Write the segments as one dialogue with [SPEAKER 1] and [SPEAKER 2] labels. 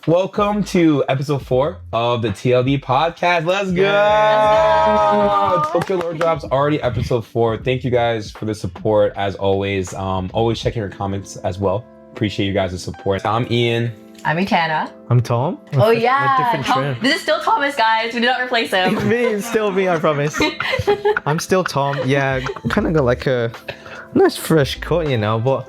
[SPEAKER 1] Welcome to episode 4 of the TLD podcast. Let's go! Tokyo Lore Drops already episode 4. Thank you guys for the support as always. Always checking your comments as well. Appreciate you guys' support. I'm Ian.
[SPEAKER 2] I'm Etana.
[SPEAKER 3] I'm Tom.
[SPEAKER 2] Oh yeah,
[SPEAKER 3] Tom,
[SPEAKER 2] this is still Thomas, guys. We did not replace him.
[SPEAKER 3] It's me, it's still me, I promise. I'm still Tom. Yeah, kind of got like a nice fresh cut, you know, but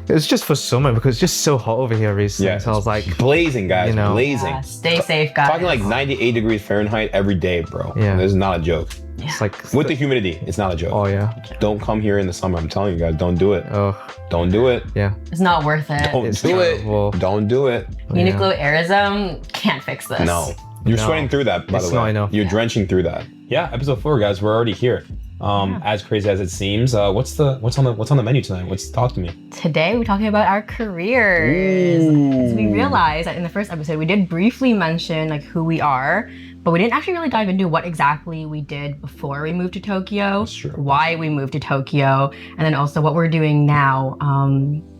[SPEAKER 3] it was just for summer because it's just so hot over here recently.
[SPEAKER 1] Yeah,
[SPEAKER 3] so I was like,
[SPEAKER 1] blazing, guys,
[SPEAKER 3] you know.
[SPEAKER 1] blazing.
[SPEAKER 2] Yeah, stay safe, guys.
[SPEAKER 1] Talking like 98 degrees Fahrenheit every day, bro.
[SPEAKER 3] Yeah.
[SPEAKER 1] This is not a joke.
[SPEAKER 3] it's like,
[SPEAKER 1] With the humidity, it's not a joke.
[SPEAKER 3] oh yeah,
[SPEAKER 1] Don't come here in the summer. I'm telling you guys, don't do it.
[SPEAKER 3] oh
[SPEAKER 1] Don't do it.
[SPEAKER 3] yeah.
[SPEAKER 2] It's not worth it.
[SPEAKER 1] Don't
[SPEAKER 3] It's
[SPEAKER 1] do
[SPEAKER 3] terrible.
[SPEAKER 1] it. Don't do it.
[SPEAKER 2] Uniqlo Aerism can't fix this.
[SPEAKER 1] No. You're
[SPEAKER 3] No.
[SPEAKER 1] sweating through that, by
[SPEAKER 3] It's
[SPEAKER 1] the way.
[SPEAKER 3] not enough.
[SPEAKER 1] You're drenching through that. Yeah, episode 4, guys. We're already here. As crazy as it seems. What's on the menu tonight? Talk to me.
[SPEAKER 2] Today we're talking about our careers.
[SPEAKER 1] Ooh.
[SPEAKER 2] So we realized that in the first episode we did briefly mention like who we are, but we didn't actually really dive into what exactly we did before we moved to Tokyo,
[SPEAKER 1] That's true.
[SPEAKER 2] why we moved to Tokyo, and then also what we're doing now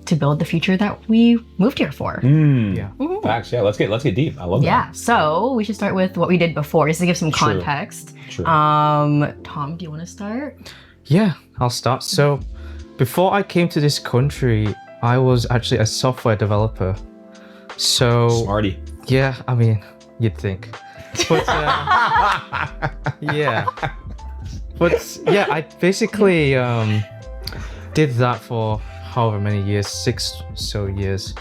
[SPEAKER 2] to build the future that we moved here for.
[SPEAKER 3] Yeah.
[SPEAKER 2] Mhm.
[SPEAKER 1] Facts. Yeah, let's get deep. I love
[SPEAKER 2] Yeah, so we should start with what we did before, just to give some
[SPEAKER 1] True.
[SPEAKER 2] context.
[SPEAKER 1] that. True.
[SPEAKER 2] Tom, do you want to start?
[SPEAKER 3] Yeah, I'll start. So, before I came to this country, I was actually a software developer. So,
[SPEAKER 1] Smarty.
[SPEAKER 3] yeah, I mean, you'd think. But, yeah. But, yeah, I basically did that for however many years, 6 or so years.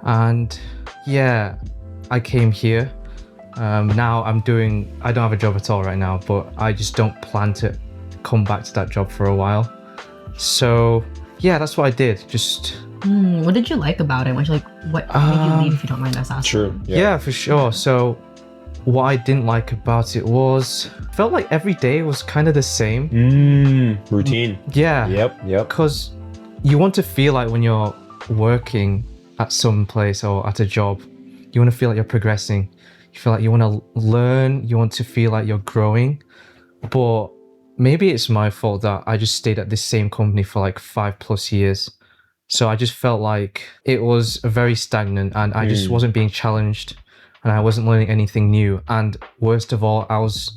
[SPEAKER 3] And, yeah, I came here. Now I don't have a job at all right now, but I just don't plan to come back to that job for a while. So yeah, that's what I did. Just
[SPEAKER 2] What did you like about it? What made you leave, if you don't mind us asking?
[SPEAKER 1] True.
[SPEAKER 3] yeah, for sure. So what I didn't like about it was felt like every day was kind of the same.
[SPEAKER 1] Routine.
[SPEAKER 3] Yeah.
[SPEAKER 1] Yep.
[SPEAKER 3] Because you want to feel like when you're working at some place or at a job, you want to feel like you're progressing. You feel like you want to learn, you want to feel like you're growing. But maybe it's my fault that I just stayed at this same company for like 5+ years. So I just felt like it was very stagnant and I just wasn't being challenged and I wasn't learning anything new. And worst of all, I was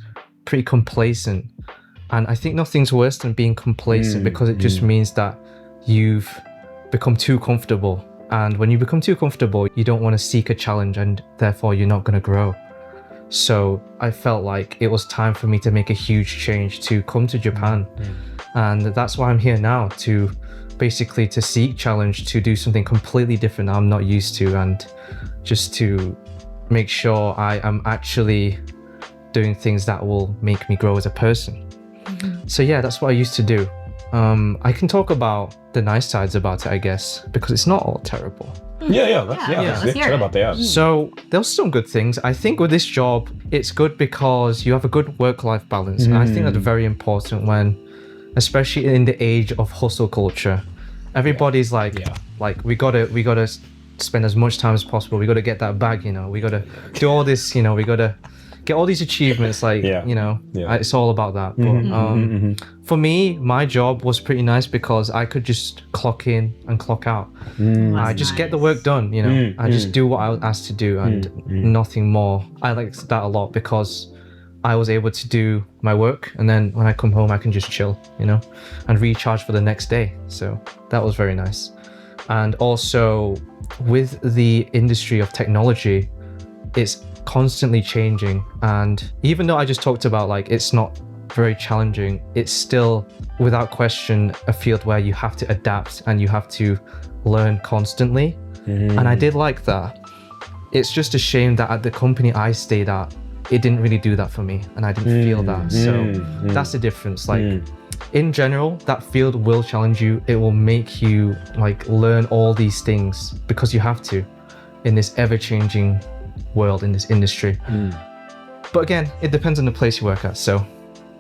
[SPEAKER 3] pretty complacent. And I think nothing's worse than being complacent because it just means that you've become too comfortable. And when you become too comfortable, you don't want to seek a challenge and therefore you're not going to grow. So I felt like it was time for me to make a huge change to come to Japan. And that's why I'm here now, to basically to seek challenge, to do something completely different that I'm not used to, and just to make sure I am actually doing things that will make me grow as a person. So yeah, that's what I used to do. I can talk about the nice sides about it, I guess, because it's not all terrible.
[SPEAKER 1] Yeah.
[SPEAKER 2] Let's
[SPEAKER 1] Let's
[SPEAKER 2] hear
[SPEAKER 1] chat
[SPEAKER 2] it.
[SPEAKER 1] about that.
[SPEAKER 3] So there's some good things. I think with this job, it's good because you have a good work-life balance. And I think that's very important when, especially in the age of hustle culture, everybody's like we gotta spend as much time as possible. We gotta get that bag, you know. We gotta do all this, you know. We gotta get all these achievements, like you know. It's all about that. But for me, my job was pretty nice because I could just clock in and clock out. I just get the work done, you know. I just do what I was asked to do and nothing more. I liked that a lot because I was able to do my work, and then when I come home I can just chill, you know, and recharge for the next day. So that was very nice. And also with the industry of technology, it's constantly changing, and even though I just talked about like it's not very challenging, it's still without question a field where you have to adapt and you have to learn constantly. And I did like that. It's just a shame that at the company I stayed at, it didn't really do that for me, and I didn't feel that. So that's the difference. Like in general, that field will challenge you. It will make you like learn all these things because you have to in this ever-changing world, in this industry. But again, it depends on the place you work at. So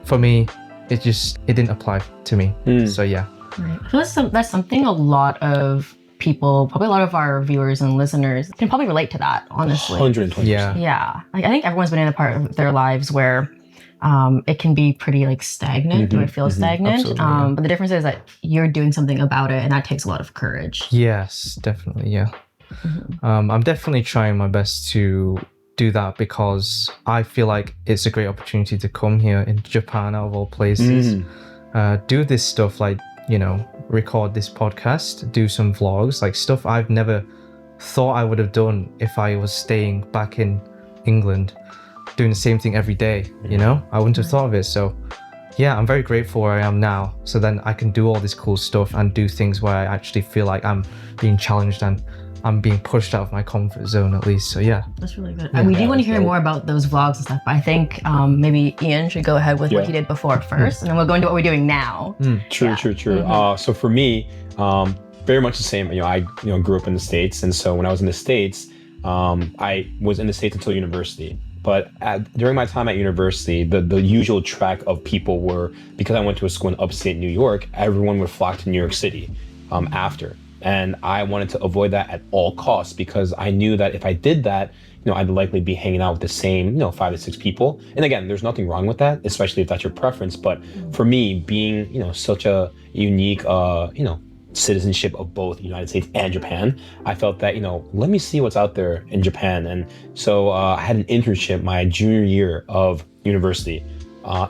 [SPEAKER 3] for me, it didn't apply to me. So yeah.
[SPEAKER 2] Right. I feel like that's something a lot of people, probably a lot of our viewers and listeners can probably relate to that, honestly.
[SPEAKER 1] 120%.
[SPEAKER 2] Yeah. Like, I think everyone's been in a part of their lives where it can be pretty like stagnant, or it feels stagnant.
[SPEAKER 3] Absolutely,
[SPEAKER 2] But the difference is that you're doing something about it, and that takes a lot of courage.
[SPEAKER 3] Yes, definitely. Yeah. I'm definitely trying my best to do that because I feel like it's a great opportunity to come here in Japan, out of all places, do this stuff like, record this podcast, do some vlogs, like stuff I've never thought I would have done if I was staying back in England, doing the same thing every day, I wouldn't have thought of it. So yeah, I'm very grateful where I am now. So then I can do all this cool stuff and do things where I actually feel like I'm being challenged and I'm being pushed out of my comfort zone at least. So yeah.
[SPEAKER 2] That's really good. And we do want to hear more about those vlogs and stuff, but I think maybe Iain should go ahead with what he did before first, and then we'll go into what we're doing now.
[SPEAKER 1] True. So for me, very much the same. I grew up in the States, and so when I was in the States, I was in the States until university. But during my time at university, the usual track of people were, because I went to a school in upstate New York, everyone would flock to New York City after. And I wanted to avoid that at all costs because I knew that if I did that, I'd likely be hanging out with the same, 5 to 6 people. And again, there's nothing wrong with that, especially if that's your preference. But for me, being, such a unique, citizenship of both the United States and Japan, I felt that, let me see what's out there in Japan. And so I had an internship my junior year of university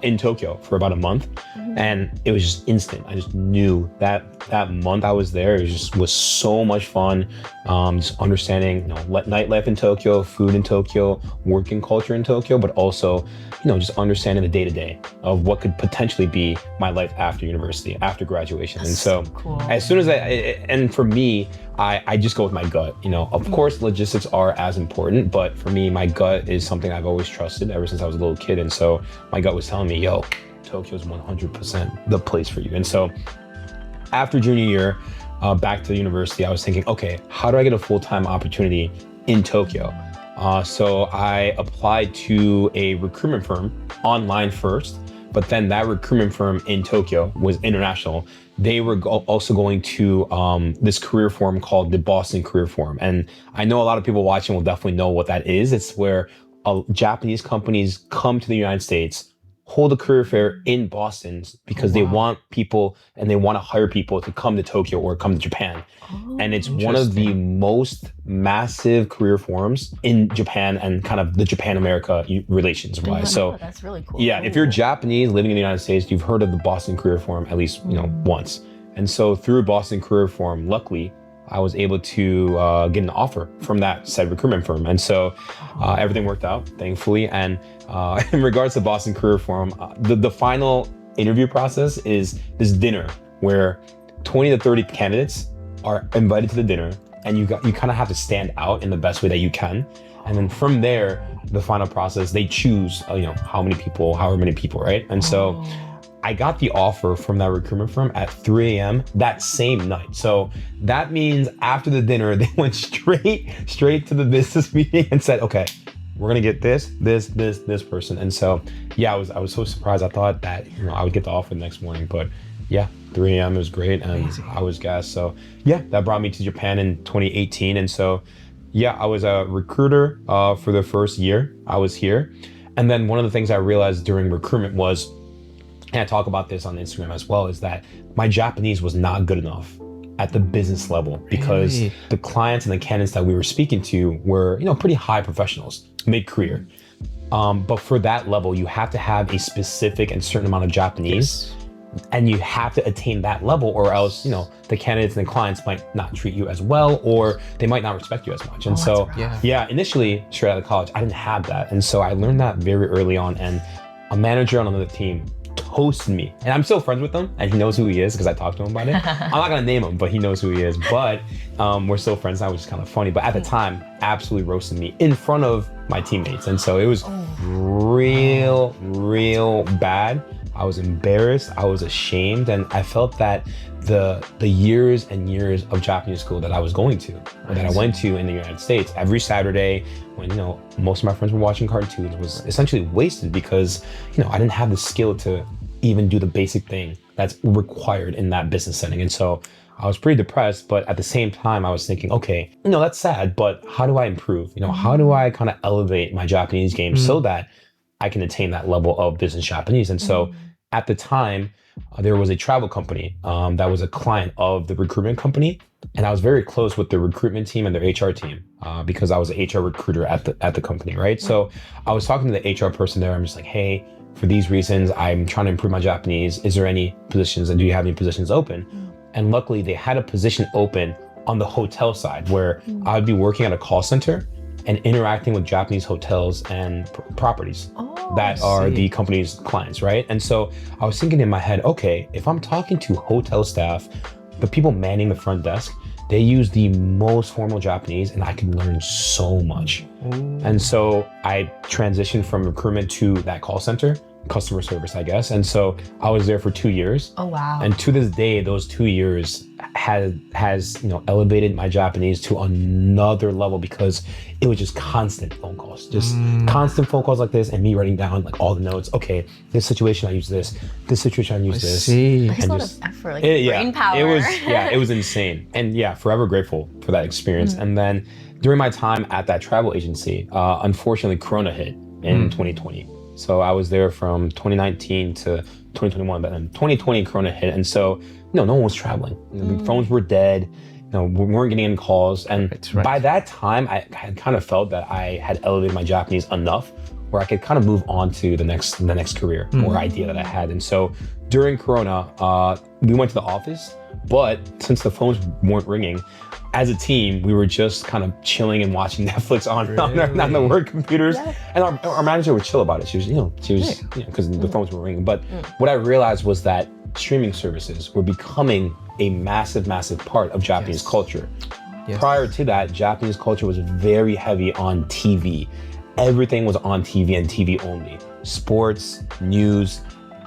[SPEAKER 1] in Tokyo for about a month. And it was just instant. I just knew that month I was there, it was so much fun. Just understanding, nightlife in Tokyo, food in Tokyo, working culture in Tokyo, but also, just understanding the day-to-day of what could potentially be my life after university, after graduation.
[SPEAKER 2] That's
[SPEAKER 1] and so
[SPEAKER 2] cool.
[SPEAKER 1] As soon as and for me, I just go with my gut. Of course, logistics are as important, but for me, my gut is something I've always trusted ever since I was a little kid. And so my gut was telling me, yo, Tokyo's 100% the place for you. And so after junior year, back to the university, I was thinking, okay, how do I get a full-time opportunity in Tokyo? So I applied to a recruitment firm online first, but then that recruitment firm in Tokyo was international. They were also going to this career forum called the Boston Career Forum. And I know a lot of people watching will definitely know what that is. It's where Japanese companies come to the United States, hold a career fair in Boston because they want people and they want to hire people to come to Tokyo or come to Japan. And it's one of the most massive career forums in Japan and kind of the Japan-America relations wise. So
[SPEAKER 2] that's really cool.
[SPEAKER 1] Yeah, if you're Japanese living in the United States, you've heard of the Boston Career Forum at least, once. And so through Boston Career Forum, luckily, I was able to get an offer from that said recruitment firm. And so everything worked out, thankfully. And in regards to Boston Career Forum, the final interview process is this dinner where 20 to 30 candidates are invited to the dinner, and you kind of have to stand out in the best way that you can. And then from there, the final process, they choose, however many people, right? And so I got the offer from that recruitment firm at 3 a.m. that same night. So that means after the dinner, they went straight to the business meeting and said, okay, we're gonna get this person. And so, yeah, I was so surprised. I thought that, I would get the offer the next morning, but yeah, 3 a.m. was great. And amazing. I was gassed. So yeah, that brought me to Japan in 2018. And so, yeah, I was a recruiter for the first year I was here. And then one of the things I realized during recruitment was, and I talk about this on Instagram as well, is that my Japanese was not good enough at the business level because the clients and the candidates that we were speaking to were, pretty high professionals, mid-career. But for that level, you have to have a specific and certain amount of Japanese, and you have to attain that level, or else, the candidates and the clients might not treat you as well, or they might not respect you as much. And so, initially, straight out of college, I didn't have that. And so I learned that very early on, and a manager on another team toasted me, and I'm still friends with him, and he knows who he is because I talked to him about it. I'm not gonna name him, but he knows who he is. But we're still friends now, which is kind of funny. But at the time, absolutely roasted me in front of my teammates, and so it was real bad. I was embarrassed, I was ashamed, and I felt that the years and years of Japanese school that I was going to, or that I went to in the United States every Saturday when, most of my friends were watching cartoons, was essentially wasted because, I didn't have the skill to even do the basic thing that's required in that business setting. And so I was pretty depressed, but at the same time, I was thinking, okay, that's sad, but how do I improve? How do I kind of elevate my Japanese game so that I can attain that level of business Japanese? And so at the time, there was a travel company that was a client of the recruitment company, and I was very close with the recruitment team and their HR team because I was an HR recruiter at the company, right? So I was talking to the HR person there. I'm just like, hey, for these reasons, I'm trying to improve my Japanese. Is there any positions, and do you have any positions open? And luckily, they had a position open on the hotel side where I'd be working at a call center and interacting with Japanese hotels and properties that are the company's clients, right? And so I was thinking in my head, okay, if I'm talking to hotel staff, the people manning the front desk, they use the most formal Japanese, and I can learn so much. And so I transitioned from recruitment to that call center, customer service, I guess. And so I was there for 2 years.
[SPEAKER 2] Oh, wow.
[SPEAKER 1] And to this day, those 2 years has elevated my Japanese to another level because it was just constant phone calls, constant phone calls like this, and me writing down like all the notes. Okay, this situation I use this situation I use this.
[SPEAKER 2] There's
[SPEAKER 1] and
[SPEAKER 2] a lot
[SPEAKER 1] just,
[SPEAKER 2] of effort, like brain power.
[SPEAKER 1] It was insane. And yeah, forever grateful for that experience. And then during my time at that travel agency, unfortunately Corona hit in 2020. So I was there from 2019 to 2021, but then 2020 Corona hit. And so, no one was traveling. The phones were dead. We weren't getting any calls. And by that time, I had kind of felt that I had elevated my Japanese enough where I could kind of move on to the next career or idea that I had. And so during Corona, we went to the office, but since the phones weren't ringing, as a team, we were just kind of chilling and watching Netflix on the work computers. And our manager would chill about it. She was because the phones were ringing. But what I realized was that streaming services were becoming a massive, massive part of Japanese culture. Prior to that, Japanese culture was very heavy on TV. Everything was on TV and TV only. Sports, news,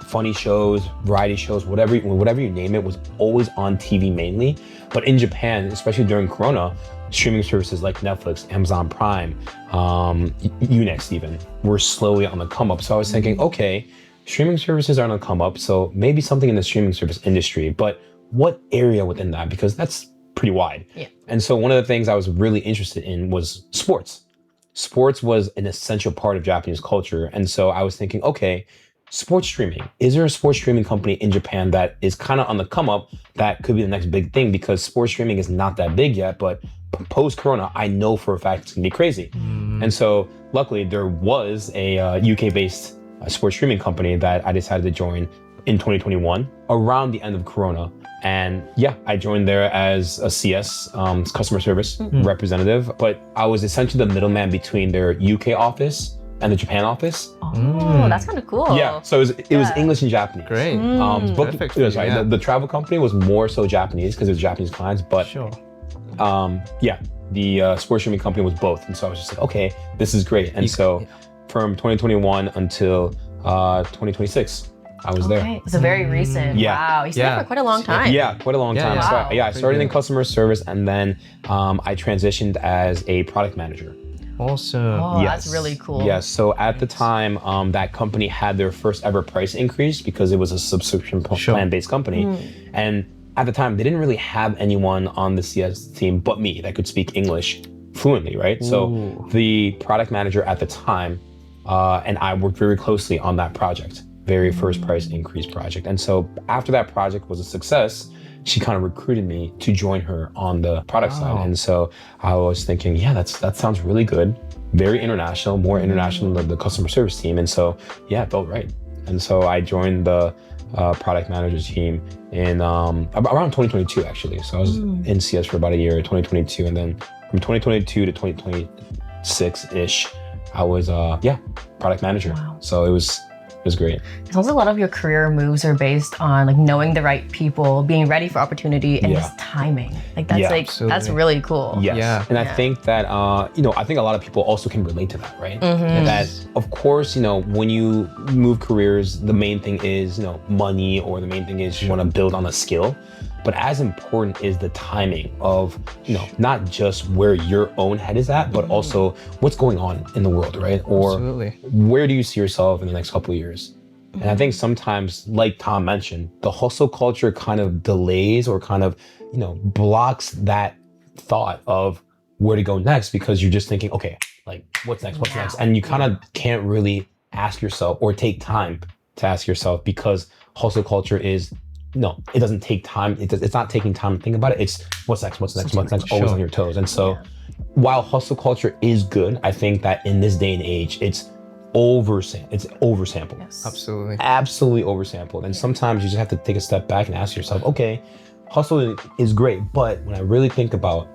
[SPEAKER 1] funny shows, variety shows, whatever you name it was always on TV mainly. But in Japan, especially during Corona, streaming services like Netflix, Amazon Prime, Unix even, were slowly on the come up. So I was thinking, okay, streaming services are on the come up, so maybe something in the streaming service industry, but what area within that? Because that's pretty wide. And so one of the things I was really interested in was sports. Sports was an essential part of Japanese culture. And so I was thinking, okay, sports streaming. Is there a sports streaming company in Japan that is kind of on the come up that could be the next big thing? Because sports streaming is not that big yet, but post-Corona, I know for a fact it's gonna be crazy. And so luckily there was a UK-based sports streaming company that I decided to join in 2021 around the end of Corona. And yeah, I joined there as a CS, customer service representative, but I was essentially the middleman between their UK office and the Japan office.
[SPEAKER 2] Oh, that's kind of cool.
[SPEAKER 1] Yeah, so it was English and Japanese.
[SPEAKER 3] Great.
[SPEAKER 1] Perfect. The travel company was more so Japanese because it was Japanese clients, but the sports streaming company was both. And so I was just like, okay, this is great. And so from 2021 until 2026, I was there.
[SPEAKER 2] So very recent. Wow, you stayed there for quite a long time.
[SPEAKER 1] Yeah, quite a long time.
[SPEAKER 2] Wow.
[SPEAKER 1] So I started in customer service, and then I transitioned as a product manager.
[SPEAKER 3] Awesome.
[SPEAKER 2] Oh, that's really cool.
[SPEAKER 1] Yes. So at the time, that company had their first ever price increase because it was a subscription plan-based company. And at the time, they didn't really have anyone on the CS team but me that could speak English fluently, right? So the product manager at the time and I worked very closely on that project, very first price increase project. And so after that project was a success, she kind of recruited me to join her on the product side. And so I was thinking, yeah, that sounds really good. Very international, more international than the customer service team. And so, yeah, it felt right. And so I joined the product manager team in around 2022, actually. So I was in CS for about a year, 2022. And then from 2022 to 2026-ish, I was, product manager. Wow. So it was great.
[SPEAKER 2] It sounds like a lot of your career moves are based on like knowing the right people, being ready for opportunity, and just timing. Like that's that's really cool.
[SPEAKER 1] Yes. Yeah. And I think that I think a lot of people also can relate to that, right? And that of course, when you move careers, the main thing is, money, or the main thing is you want to build on a skill. But as important is the timing of, not just where your own head is at, but also what's going on in the world, right? Or where do you see yourself in the next couple of years? And I think sometimes, like Tom mentioned, the hustle culture kind of delays or kind of, blocks that thought of where to go next, because you're just thinking, okay, like what's next? And you kind of can't really ask yourself or take time to ask yourself, because hustle culture is, no, it doesn't take time. It's not taking time to think about it. It's what's next, what's next, what's next, always on your toes. And so while hustle culture is good, I think that in this day and age, it's oversampled.
[SPEAKER 2] Yes.
[SPEAKER 3] Absolutely.
[SPEAKER 1] Absolutely oversampled. And sometimes you just have to take a step back and ask yourself, okay, hustle is great, but when I really think about,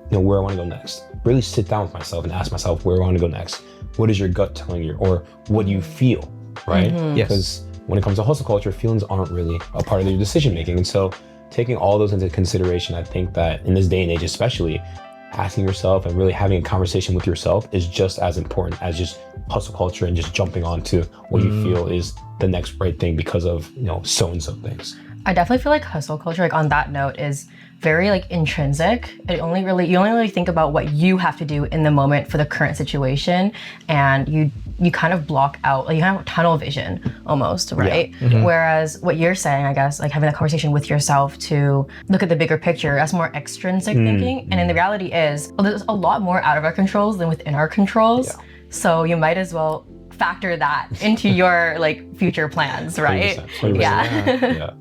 [SPEAKER 1] where I want to go next, really sit down with myself and ask myself where I want to go next. What is your gut telling you, or what do you feel, right?
[SPEAKER 3] Yes.
[SPEAKER 1] Because when it comes to hustle culture, feelings aren't really a part of your decision making. And so taking all those into consideration, I think that in this day and age, especially, asking yourself and really having a conversation with yourself is just as important as just hustle culture and just jumping onto what you feel is the next right thing because of, so-and-so things.
[SPEAKER 2] I definitely feel like hustle culture, like on that note, is very like intrinsic. You only really think about what you have to do in the moment for the current situation, and you kind of block out, like you have tunnel vision almost, right?
[SPEAKER 1] Yeah.
[SPEAKER 2] Whereas what you're saying, I guess, like having that conversation with yourself to look at the bigger picture, that's more extrinsic thinking. And then the reality is, well, there's a lot more out of our controls than within our controls.
[SPEAKER 1] Yeah.
[SPEAKER 2] So you might as well factor that into your like future plans, right?
[SPEAKER 1] 100%.
[SPEAKER 2] Yeah.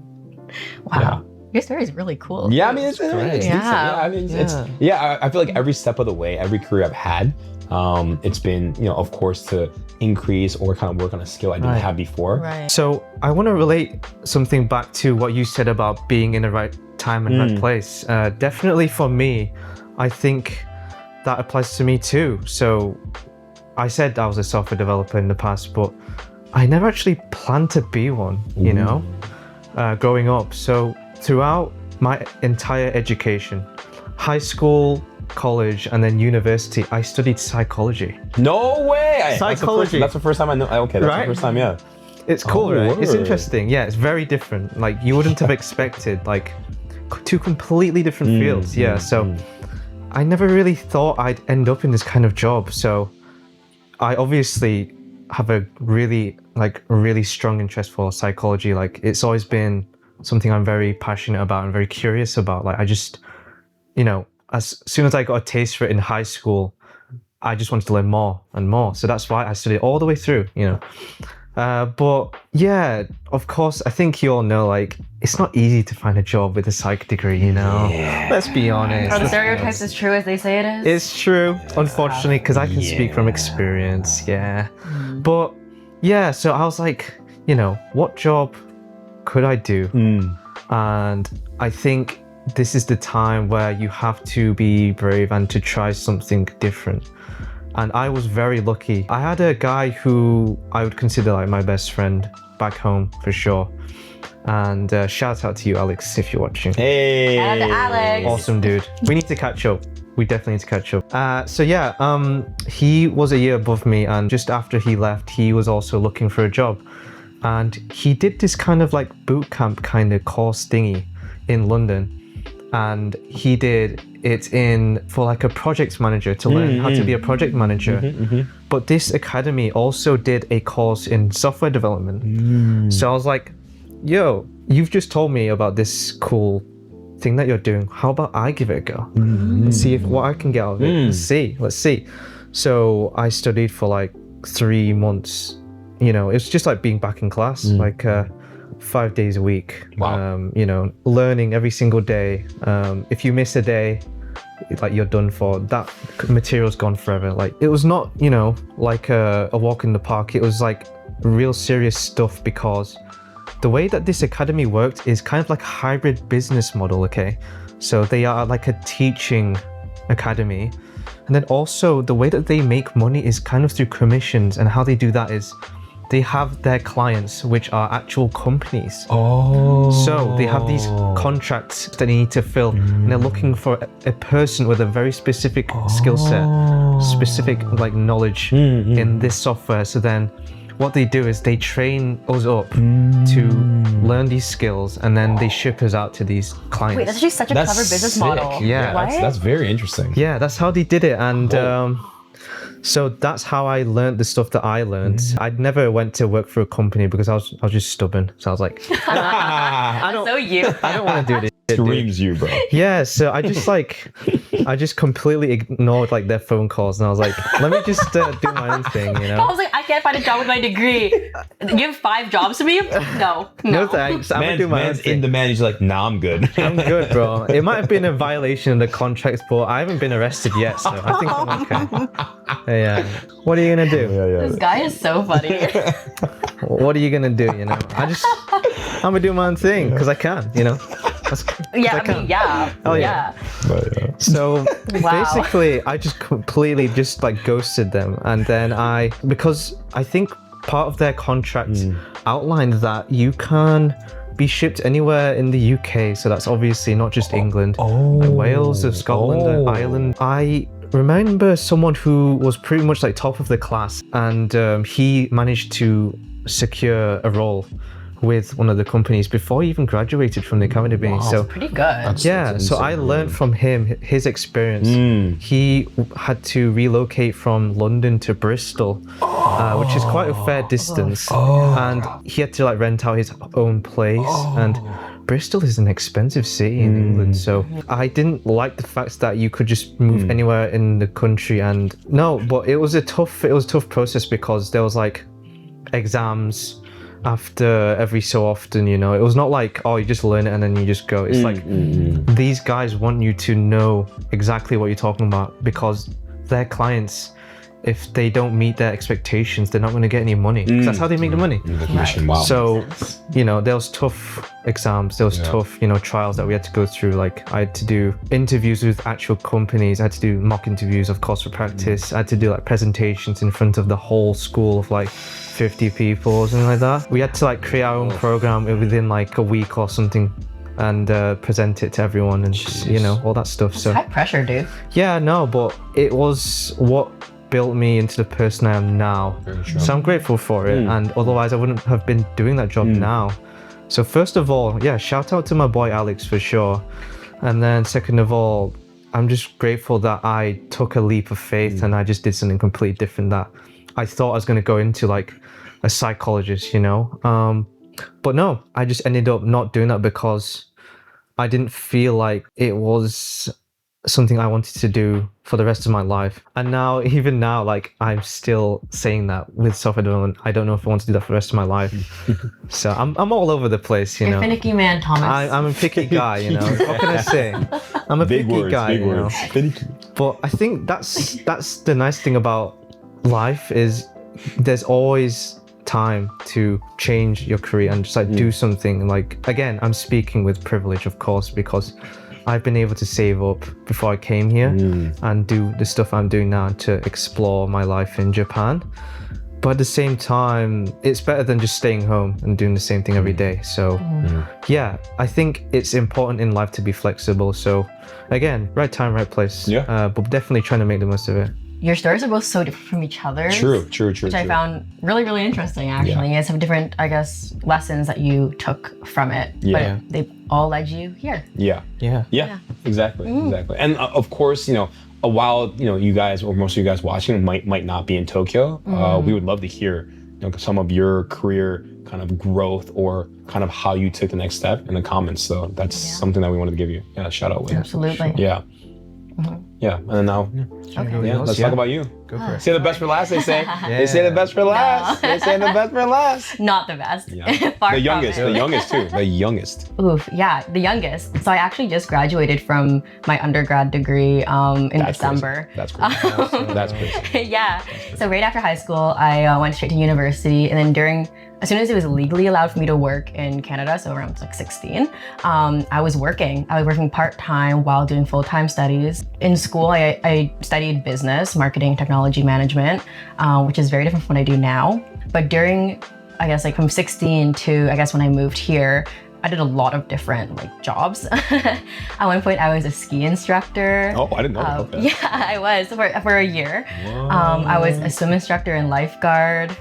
[SPEAKER 2] Wow.
[SPEAKER 1] Yeah.
[SPEAKER 2] Your story is really cool.
[SPEAKER 1] Yeah, I mean, it's decent.
[SPEAKER 2] Yeah.
[SPEAKER 1] I mean, I feel like every step of the way, every career I've had, it's been, of course, to increase or kind of work on a skill I didn't have before.
[SPEAKER 2] Right.
[SPEAKER 3] So I want to relate something back to what you said about being in the right time and right place. Definitely for me, I think that applies to me too. So I said I was a software developer in the past, but I never actually planned to be one, growing up. So throughout my entire education, high school, college, and then university, I studied psychology.
[SPEAKER 1] No way!
[SPEAKER 3] Psychology.
[SPEAKER 1] That's the first time I know. Okay, that's
[SPEAKER 3] Right?
[SPEAKER 1] the first time, yeah.
[SPEAKER 3] It's cool, right? It's
[SPEAKER 1] word.
[SPEAKER 3] interesting. Yeah, it's very different. Like you wouldn't have expected, like two completely different fields. Yeah, so I never really thought I'd end up in this kind of job. So I obviously have a really strong interest for psychology. Like it's always been something I'm very passionate about and very curious about. Like I just, as soon as I got a taste for it in high school, I just wanted to learn more and more. So that's why I studied all the way through, But yeah, of course, I think you all know, like, it's not easy to find a job with a psych degree,
[SPEAKER 1] Yeah.
[SPEAKER 3] Let's be honest.
[SPEAKER 2] Are the stereotypes as true as they say it is?
[SPEAKER 3] It's true, unfortunately, because I can speak from experience, yeah. But yeah, so I was like, what job could I do? And I think this is the time where you have to be brave and to try something different. And I was very lucky. I had a guy who I would consider like my best friend back home for sure. And shout out to you, Alex, if you're watching.
[SPEAKER 1] Hey!
[SPEAKER 2] Shout out to Alex.
[SPEAKER 3] Awesome dude. We need to catch up. We definitely need to catch up. So yeah, he was a year above me, and just after he left, he was also looking for a job. And he did this kind of like boot camp kind of course thingy in London. And he did it for like a project manager to learn how to be a project manager. But this academy also did a course in software development. So I was like, yo, you've just told me about this cool thing that you're doing. How about I give it a go and see what I can get out of it? Let's see. So I studied for like 3 months. It's just like being back in class, like 5 days a week.
[SPEAKER 1] Wow.
[SPEAKER 3] Learning every single day. If you miss a day, like you're done for. That material's gone forever. Like it was not, like a walk in the park. It was like real serious stuff, because the way that this academy worked is kind of like a hybrid business model, okay? So they are like a teaching academy. And then also the way that they make money is kind of through commissions, and how they do that is they have their clients, which are actual companies.
[SPEAKER 1] Oh.
[SPEAKER 3] So they have these contracts that they need to fill, and they're looking for a person with a very specific skill set, specific like knowledge in this software. So then what they do is they train us up to learn these skills, and then they ship us out to these clients.
[SPEAKER 2] Wait, that's actually such a clever business
[SPEAKER 1] sick.
[SPEAKER 2] model.
[SPEAKER 3] Yeah.
[SPEAKER 2] What?
[SPEAKER 1] That's very interesting.
[SPEAKER 3] Yeah, that's how they did it. And so that's how I learned the stuff that I learned. I'd never went to work for a company because I was just stubborn. So I was like,
[SPEAKER 2] So you.
[SPEAKER 3] I don't want to do this.
[SPEAKER 1] Screams you, bro.
[SPEAKER 3] Yeah, so I just like, I just completely ignored like their phone calls, and I was like, let me just do my own thing, you
[SPEAKER 2] I
[SPEAKER 3] know.
[SPEAKER 2] was like, I can't find a job with my degree. You have 5 jobs for me? No.
[SPEAKER 3] No thanks. I'm gonna do my own
[SPEAKER 1] Man's in
[SPEAKER 3] thing.
[SPEAKER 1] demand. He's like, nah, I'm good.
[SPEAKER 3] I'm good, bro. It might have been a violation of the contracts, but I haven't been arrested yet, so I think I'm okay. Yeah. What are you gonna do?
[SPEAKER 2] This guy is so funny.
[SPEAKER 3] What are you gonna do? You know, I'm gonna do my own thing because I can. You know.
[SPEAKER 2] Yeah, I mean, yeah.
[SPEAKER 3] Oh, yeah. So
[SPEAKER 2] Wow.
[SPEAKER 3] basically, I just completely just like ghosted them, and then because I think part of their contract outlined that you can be shipped anywhere in the UK. So that's obviously not just England, Wales, or Scotland, Ireland. I remember someone who was pretty much like top of the class, and he managed to secure a role with one of the companies before he even graduated from the academy.
[SPEAKER 1] Wow.
[SPEAKER 3] So
[SPEAKER 2] Pretty good.
[SPEAKER 3] yeah, so I learned from him his experience. He had to relocate from London to Bristol, which is quite a fair distance, and he had to like rent out his own place. And Bristol is an expensive city in England, so I didn't like the fact that you could just move anywhere in the country. And no, but it was a tough process because there was like exams after every so often, you know. It was not like, oh, you just learn it and then you just go. It's like these guys want you to know exactly what you're talking about, because their clients, if they don't meet their expectations, they're not going to get any money, because that's how they make the money.
[SPEAKER 1] Commission, wow.
[SPEAKER 3] So, you know, there was tough exams, there was tough, you know, trials that we had to go through. Like I had to do interviews with actual companies, I had to do mock interviews, of course, for practice. I had to do like presentations in front of the whole school of like 50 people or something like that. We had to like create our own program within like a week or something, and present it to everyone, and you know, all that stuff. So
[SPEAKER 2] High pressure, dude.
[SPEAKER 3] yeah, no, but it was what built me into the person I am now. So I'm grateful for it, and otherwise I wouldn't have been doing that job now. So first of all, yeah, shout out to my boy Alex for sure. And then second of all, I'm just grateful that I took a leap of faith and I just did something completely different that I thought I was going to go into, like a psychologist, you know. But no, I just ended up not doing that because I didn't feel like it was something I wanted to do for the rest of my life. And now, even now, like I'm still saying that with software development, I don't know if I want to do that for the rest of my life. So I'm all over the place, you
[SPEAKER 2] You're
[SPEAKER 3] know.
[SPEAKER 2] finicky man, Thomas.
[SPEAKER 3] I'm a picky guy, you know. What can I say? I'm a
[SPEAKER 1] Big
[SPEAKER 3] picky
[SPEAKER 1] words,
[SPEAKER 3] guy,
[SPEAKER 1] big
[SPEAKER 3] you know.
[SPEAKER 1] words. Finicky.
[SPEAKER 3] But I think that's the nice thing about life, is there's always time to change your career and just like do something. Like, again, I'm speaking with privilege, of course, because I've been able to save up before I came here and do the stuff I'm doing now to explore my life in Japan. But at the same time, it's better than just staying home and doing the same thing every day. So yeah, I think it's important in life to be flexible. So again, right time, right place.
[SPEAKER 1] Yeah.
[SPEAKER 3] But definitely trying to make the most of it.
[SPEAKER 2] Your stories are both so different from each other.
[SPEAKER 1] True.
[SPEAKER 2] Which I found really, really interesting, actually. You guys have different, I guess, lessons that you took from it.
[SPEAKER 1] Yeah.
[SPEAKER 2] But they all led you here.
[SPEAKER 1] Yeah, exactly. And of course, you know, while you know you guys, or most of you guys watching might not be in Tokyo, we would love to hear, you know, some of your career kind of growth or kind of how you took the next step in the comments. So that's something that we wanted to give you a shout out with.
[SPEAKER 2] Absolutely.
[SPEAKER 1] Yeah. Yeah, and then now, let's talk about you.
[SPEAKER 3] Go for it.
[SPEAKER 1] Say the best for last, they say. They say the best for last. They say the best for last.
[SPEAKER 2] Not the best.
[SPEAKER 1] Yeah.
[SPEAKER 2] Far
[SPEAKER 1] The
[SPEAKER 2] from
[SPEAKER 1] youngest,
[SPEAKER 2] it.
[SPEAKER 1] the youngest too. The youngest.
[SPEAKER 2] Oof, yeah, the youngest. So I actually just graduated from my undergrad degree in December.
[SPEAKER 1] That's crazy. That's crazy.
[SPEAKER 2] Yeah. So right after high school, I went straight to university, and then as soon as it was legally allowed for me to work in Canada, so around like 16, I was working. I was working part-time while doing full-time studies. In school, I studied business, marketing, technology management, which is very different from what I do now. But during, I guess, like from 16 to, I guess, when I moved here, I did a lot of different like jobs. At one point, I was a ski instructor.
[SPEAKER 1] Oh, I didn't know about that.
[SPEAKER 2] Yeah, I was for a year. I was a swim instructor and lifeguard.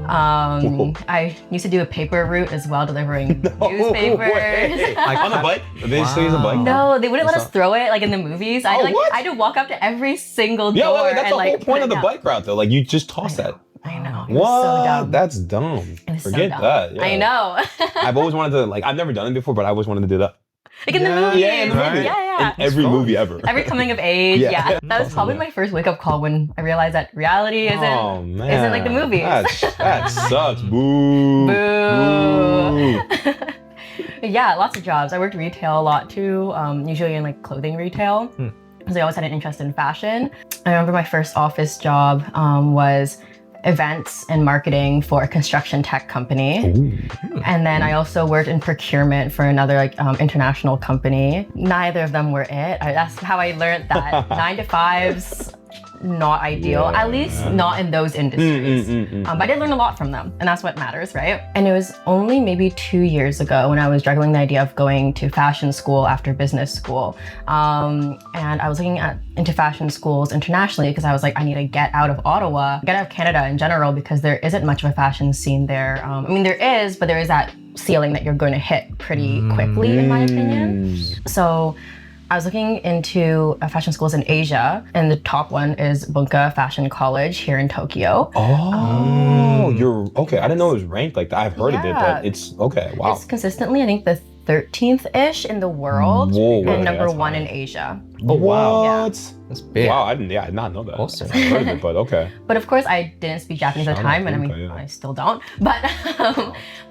[SPEAKER 2] I used to do a paper route as well, delivering newspapers.
[SPEAKER 1] On a bike? They still use a bike?
[SPEAKER 2] No, they wouldn't let us throw it like in the movies.
[SPEAKER 1] What?
[SPEAKER 2] I had to walk up to every single door.
[SPEAKER 1] Yeah, wait, that's
[SPEAKER 2] and,
[SPEAKER 1] the
[SPEAKER 2] like,
[SPEAKER 1] whole
[SPEAKER 2] put
[SPEAKER 1] point
[SPEAKER 2] it
[SPEAKER 1] of the
[SPEAKER 2] down.
[SPEAKER 1] bike route, though. Like, you just toss that.
[SPEAKER 2] I know. It was
[SPEAKER 1] What?
[SPEAKER 2] so dumb.
[SPEAKER 1] That's dumb.
[SPEAKER 2] It was so
[SPEAKER 1] Forget
[SPEAKER 2] dumb.
[SPEAKER 1] that. Yeah.
[SPEAKER 2] I know.
[SPEAKER 1] I've always wanted to, like, I've never done it before, but I always wanted to do that.
[SPEAKER 2] Like in the movies.
[SPEAKER 1] Yeah, in the movie.
[SPEAKER 2] Yeah.
[SPEAKER 1] In every movie ever.
[SPEAKER 2] Every coming of age,
[SPEAKER 1] Yeah.
[SPEAKER 2] That was probably my first wake-up call when I realized that reality isn't like the movies.
[SPEAKER 1] That sucks. Boo.
[SPEAKER 2] Boo. Yeah, lots of jobs. I worked retail a lot too, usually in like clothing retail, because I always had an interest in fashion. I remember my first office job was events and marketing for a construction tech company. And then I also worked in procurement for another like international company. Neither of them were it. That's how I learned that 9 to 5s not ideal, at least not in those industries. But I did learn a lot from them, and that's what matters, right? And it was only maybe 2 years ago when I was juggling the idea of going to fashion school after business school. And I was looking into fashion schools internationally because I was like, I need to get out of Ottawa, get out of Canada in general, because there isn't much of a fashion scene there. I mean, there is, but there is that ceiling that you're going to hit pretty quickly, in my opinion. So I was looking into fashion schools in Asia, and the top one is Bunka Fashion College here in Tokyo.
[SPEAKER 1] You're okay. I didn't know it was ranked like that. I've heard of it, but it's okay. Wow.
[SPEAKER 2] It's consistently, I think, the 13th-ish in the world and number 1 in Asia.
[SPEAKER 3] Oh, wow.
[SPEAKER 2] Yeah.
[SPEAKER 3] That's big.
[SPEAKER 1] Wow, I did not know that.
[SPEAKER 3] Awesome.
[SPEAKER 1] I've heard of it, but okay.
[SPEAKER 2] But of course, I didn't speak Japanese at the time, and I mean,
[SPEAKER 1] yeah.
[SPEAKER 2] I still don't. But so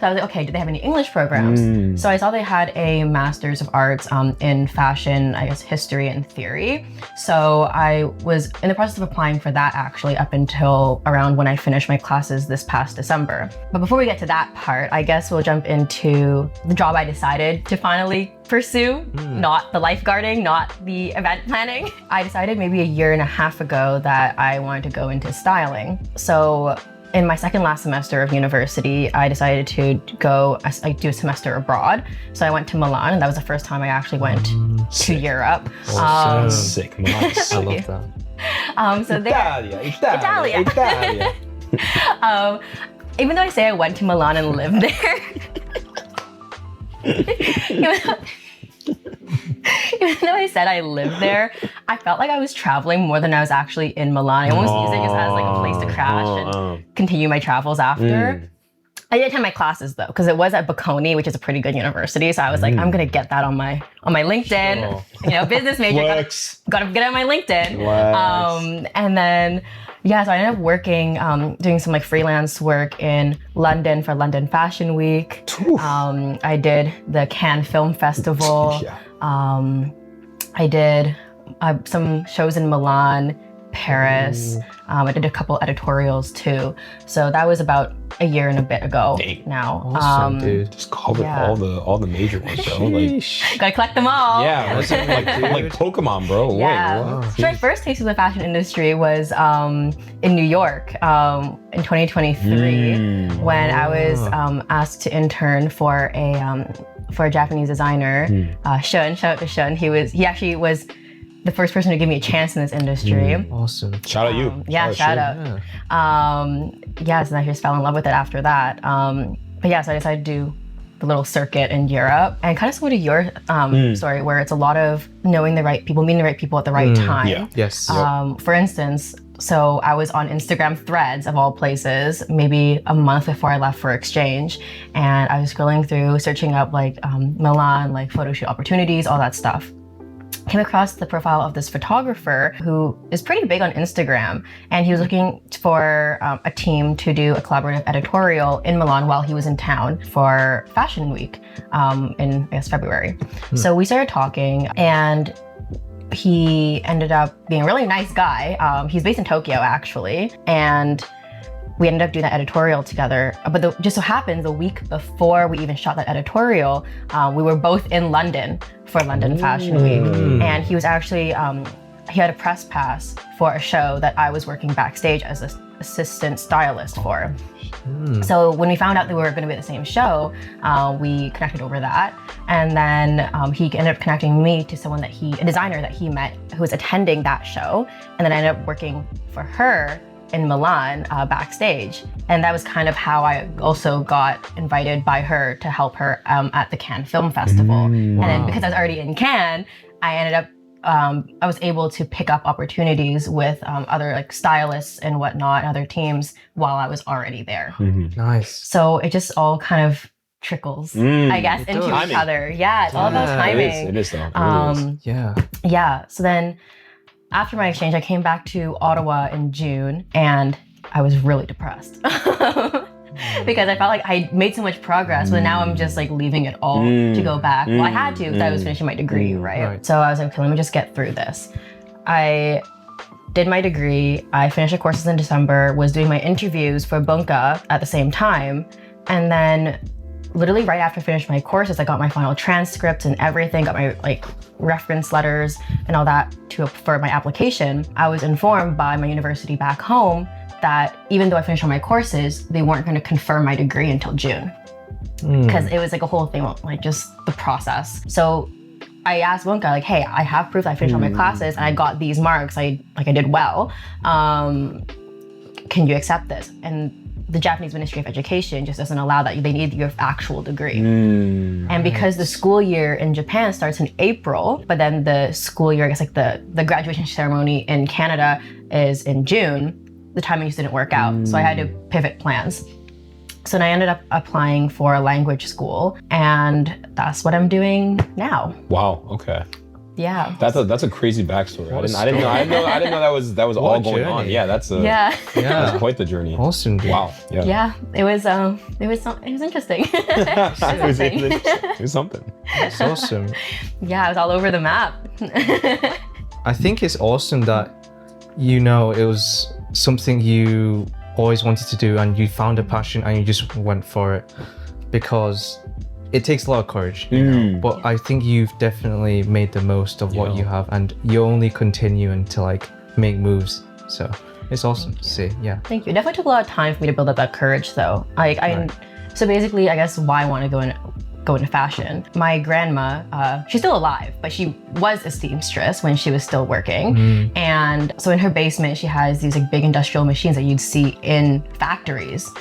[SPEAKER 2] I was like, okay, do they have any English programs? So I saw they had a Master's of Arts in fashion, I guess, history and theory. So I was in the process of applying for that actually up until around when I finished my classes this past December. But before we get to that part, I guess we'll jump into the job I decided to finally pursue, not the lifeguarding, not the event planning. I decided maybe a year and a half ago that I wanted to go into styling. So in my second last semester of university, I decided to do a semester abroad. So I went to Milan, and that was the first time I actually went to Europe.
[SPEAKER 1] Sick, nice.
[SPEAKER 3] I love that.
[SPEAKER 2] So there,
[SPEAKER 1] Italia.
[SPEAKER 2] even though I say I went to Milan and lived there, even though I said I lived there, I felt like I was traveling more than I was actually in Milan. I almost used it just as like a place to crash and continue my travels after. I did attend my classes though, because it was at Bocconi, which is a pretty good university. So I was like, I'm gonna get that on my LinkedIn. You know, business major, gotta get it on my LinkedIn. And then so I ended up working, doing some like freelance work in London for London Fashion Week. I did the Cannes Film Festival. I did some shows in Milan, Paris. I did a couple editorials too. So that was about a year and a bit ago now.
[SPEAKER 3] Awesome, dude.
[SPEAKER 1] Just covered all the major ones, bro. Like,
[SPEAKER 2] gotta collect them all.
[SPEAKER 1] yeah, that's like Pokemon, bro.
[SPEAKER 2] Yeah.
[SPEAKER 1] Wow.
[SPEAKER 2] So my first taste of the fashion industry was in New York in 2023 when I was asked to intern for a Japanese designer, Shun. Shout out to Shun. He actually was the first person to give me a chance in this industry.
[SPEAKER 3] Awesome.
[SPEAKER 1] Shout out you.
[SPEAKER 2] Shout out. So I just fell in love with it after that. So I decided to do the little circuit in Europe, and kind of similar to your story, where it's a lot of knowing the right people, meeting the right people at the right time.
[SPEAKER 1] Yeah.
[SPEAKER 3] Yes.
[SPEAKER 2] For instance, so I was on Instagram Threads of all places, maybe a month before I left for exchange, and I was scrolling through, searching up like Milan, like photo shoot opportunities, all that stuff. Came across the profile of this photographer who is pretty big on Instagram, and he was looking for a team to do a collaborative editorial in Milan while he was in town for Fashion Week in, I guess, February. So we started talking, and he ended up being a really nice guy. He's based in Tokyo, actually, and we ended up doing that editorial together. But just so happens, a week before we even shot that editorial, we were both in London for London Fashion Week. And he was actually, he had a press pass for a show that I was working backstage as an assistant stylist for. So when we found out that we were going to be at the same show, we connected over that. And then he ended up connecting me to someone a designer that he met who was attending that show. And then I ended up working for her in Milan backstage. And that was kind of how I also got invited by her to help her at the Cannes Film Festival. And then because I was already in Cannes, I ended up, I was able to pick up opportunities with other like stylists and whatnot, and other teams while I was already there.
[SPEAKER 3] Nice.
[SPEAKER 2] So it just all kind of trickles,
[SPEAKER 1] Mm.
[SPEAKER 2] I guess,
[SPEAKER 3] It
[SPEAKER 2] into
[SPEAKER 3] does.
[SPEAKER 2] each other. Yeah, it's all about
[SPEAKER 3] Yeah.
[SPEAKER 2] timing.
[SPEAKER 1] It is though. It really is.
[SPEAKER 3] Yeah.
[SPEAKER 2] Yeah. So then after my exchange, I came back to Ottawa in June and I was really depressed. Because I felt like I made so much progress, but now I'm just like leaving it all to go back. Well, I had to because I was finishing my degree, right? So I was like, okay, let me just get through this. I did my degree. I finished the courses in December, was doing my interviews for Bunka at the same time. And then literally right after I finished my courses, I got my final transcripts and everything, got my like reference letters and all that for my application. I was informed by my university back home that even though I finished all my courses, they weren't going to confirm my degree until June. Because it was like a whole thing, like just the process. So I asked Bunka, like, hey, I have proof that I finished all my classes and I got these marks, I did well. Can you accept this? And the Japanese Ministry of Education just doesn't allow that. They need your actual degree. And because the school year in Japan starts in April, but then the school year, I guess like the graduation ceremony in Canada is in June, the timing just didn't work out. So I had to pivot plans. So then I ended up applying for a language school and that's what I'm doing now.
[SPEAKER 1] Wow. Okay.
[SPEAKER 2] Yeah.
[SPEAKER 1] That's a crazy backstory. I didn't know that was all going on.
[SPEAKER 3] journey.
[SPEAKER 1] Yeah, that's
[SPEAKER 2] Yeah.
[SPEAKER 1] that's quite the journey.
[SPEAKER 3] Awesome. Dude.
[SPEAKER 1] Wow. Yeah.
[SPEAKER 2] Yeah. It was interesting.
[SPEAKER 1] It was something.
[SPEAKER 3] It's awesome.
[SPEAKER 2] Yeah, I was all over the map.
[SPEAKER 3] I think it's awesome that it was something you always wanted to do and you found a passion and you just went for it, because it takes a lot of courage, but I think you've definitely made the most of what you have and you only continue to like make moves. So it's awesome to see. Yeah.
[SPEAKER 2] Thank you. It definitely took a lot of time for me to build up that courage though. So basically I guess why I want to go into fashion. My grandma, she's still alive, but she was a seamstress when she was still working. And so in her basement, she has these like big industrial machines that you'd see in factories.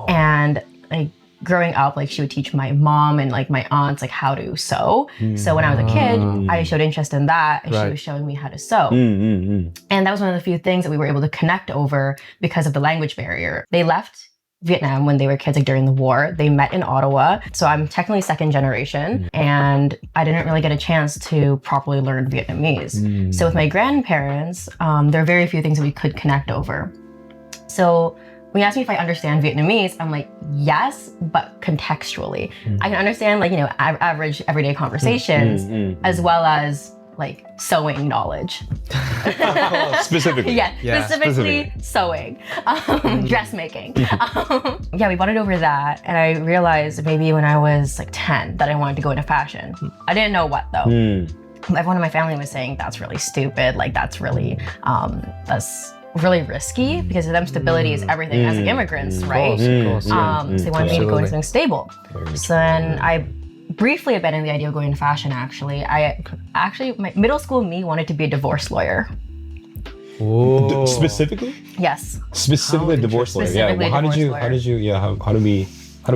[SPEAKER 2] And like growing up, like she would teach my mom and like my aunts like how to sew. So when I was a kid, I showed interest in that and she was showing me how to sew. And that was one of the few things that we were able to connect over because of the language barrier. They left Vietnam when they were kids, like during the war. They met in Ottawa. So I'm technically second generation and I didn't really get a chance to properly learn Vietnamese. So with my grandparents, there are very few things that we could connect over. So when you ask me if I understand Vietnamese, I'm like, yes, but contextually. I can understand like, average everyday conversations as well as like sewing knowledge.
[SPEAKER 1] Specifically.
[SPEAKER 2] Specifically sewing, dressmaking. We bonded over that and I realized maybe when I was like 10 that I wanted to go into fashion. I didn't know what though. Everyone in my family was saying that's really stupid, like that's really risky because to them stability is everything as like immigrants, right?
[SPEAKER 3] Of course,
[SPEAKER 2] So they wanted me to go into something stable. So then I briefly abandoned the idea of going into fashion actually. My middle school me wanted to be a divorce lawyer.
[SPEAKER 3] Oh.
[SPEAKER 1] Specifically?
[SPEAKER 2] Yes.
[SPEAKER 1] Specifically a divorce lawyer. Yeah. Well, how do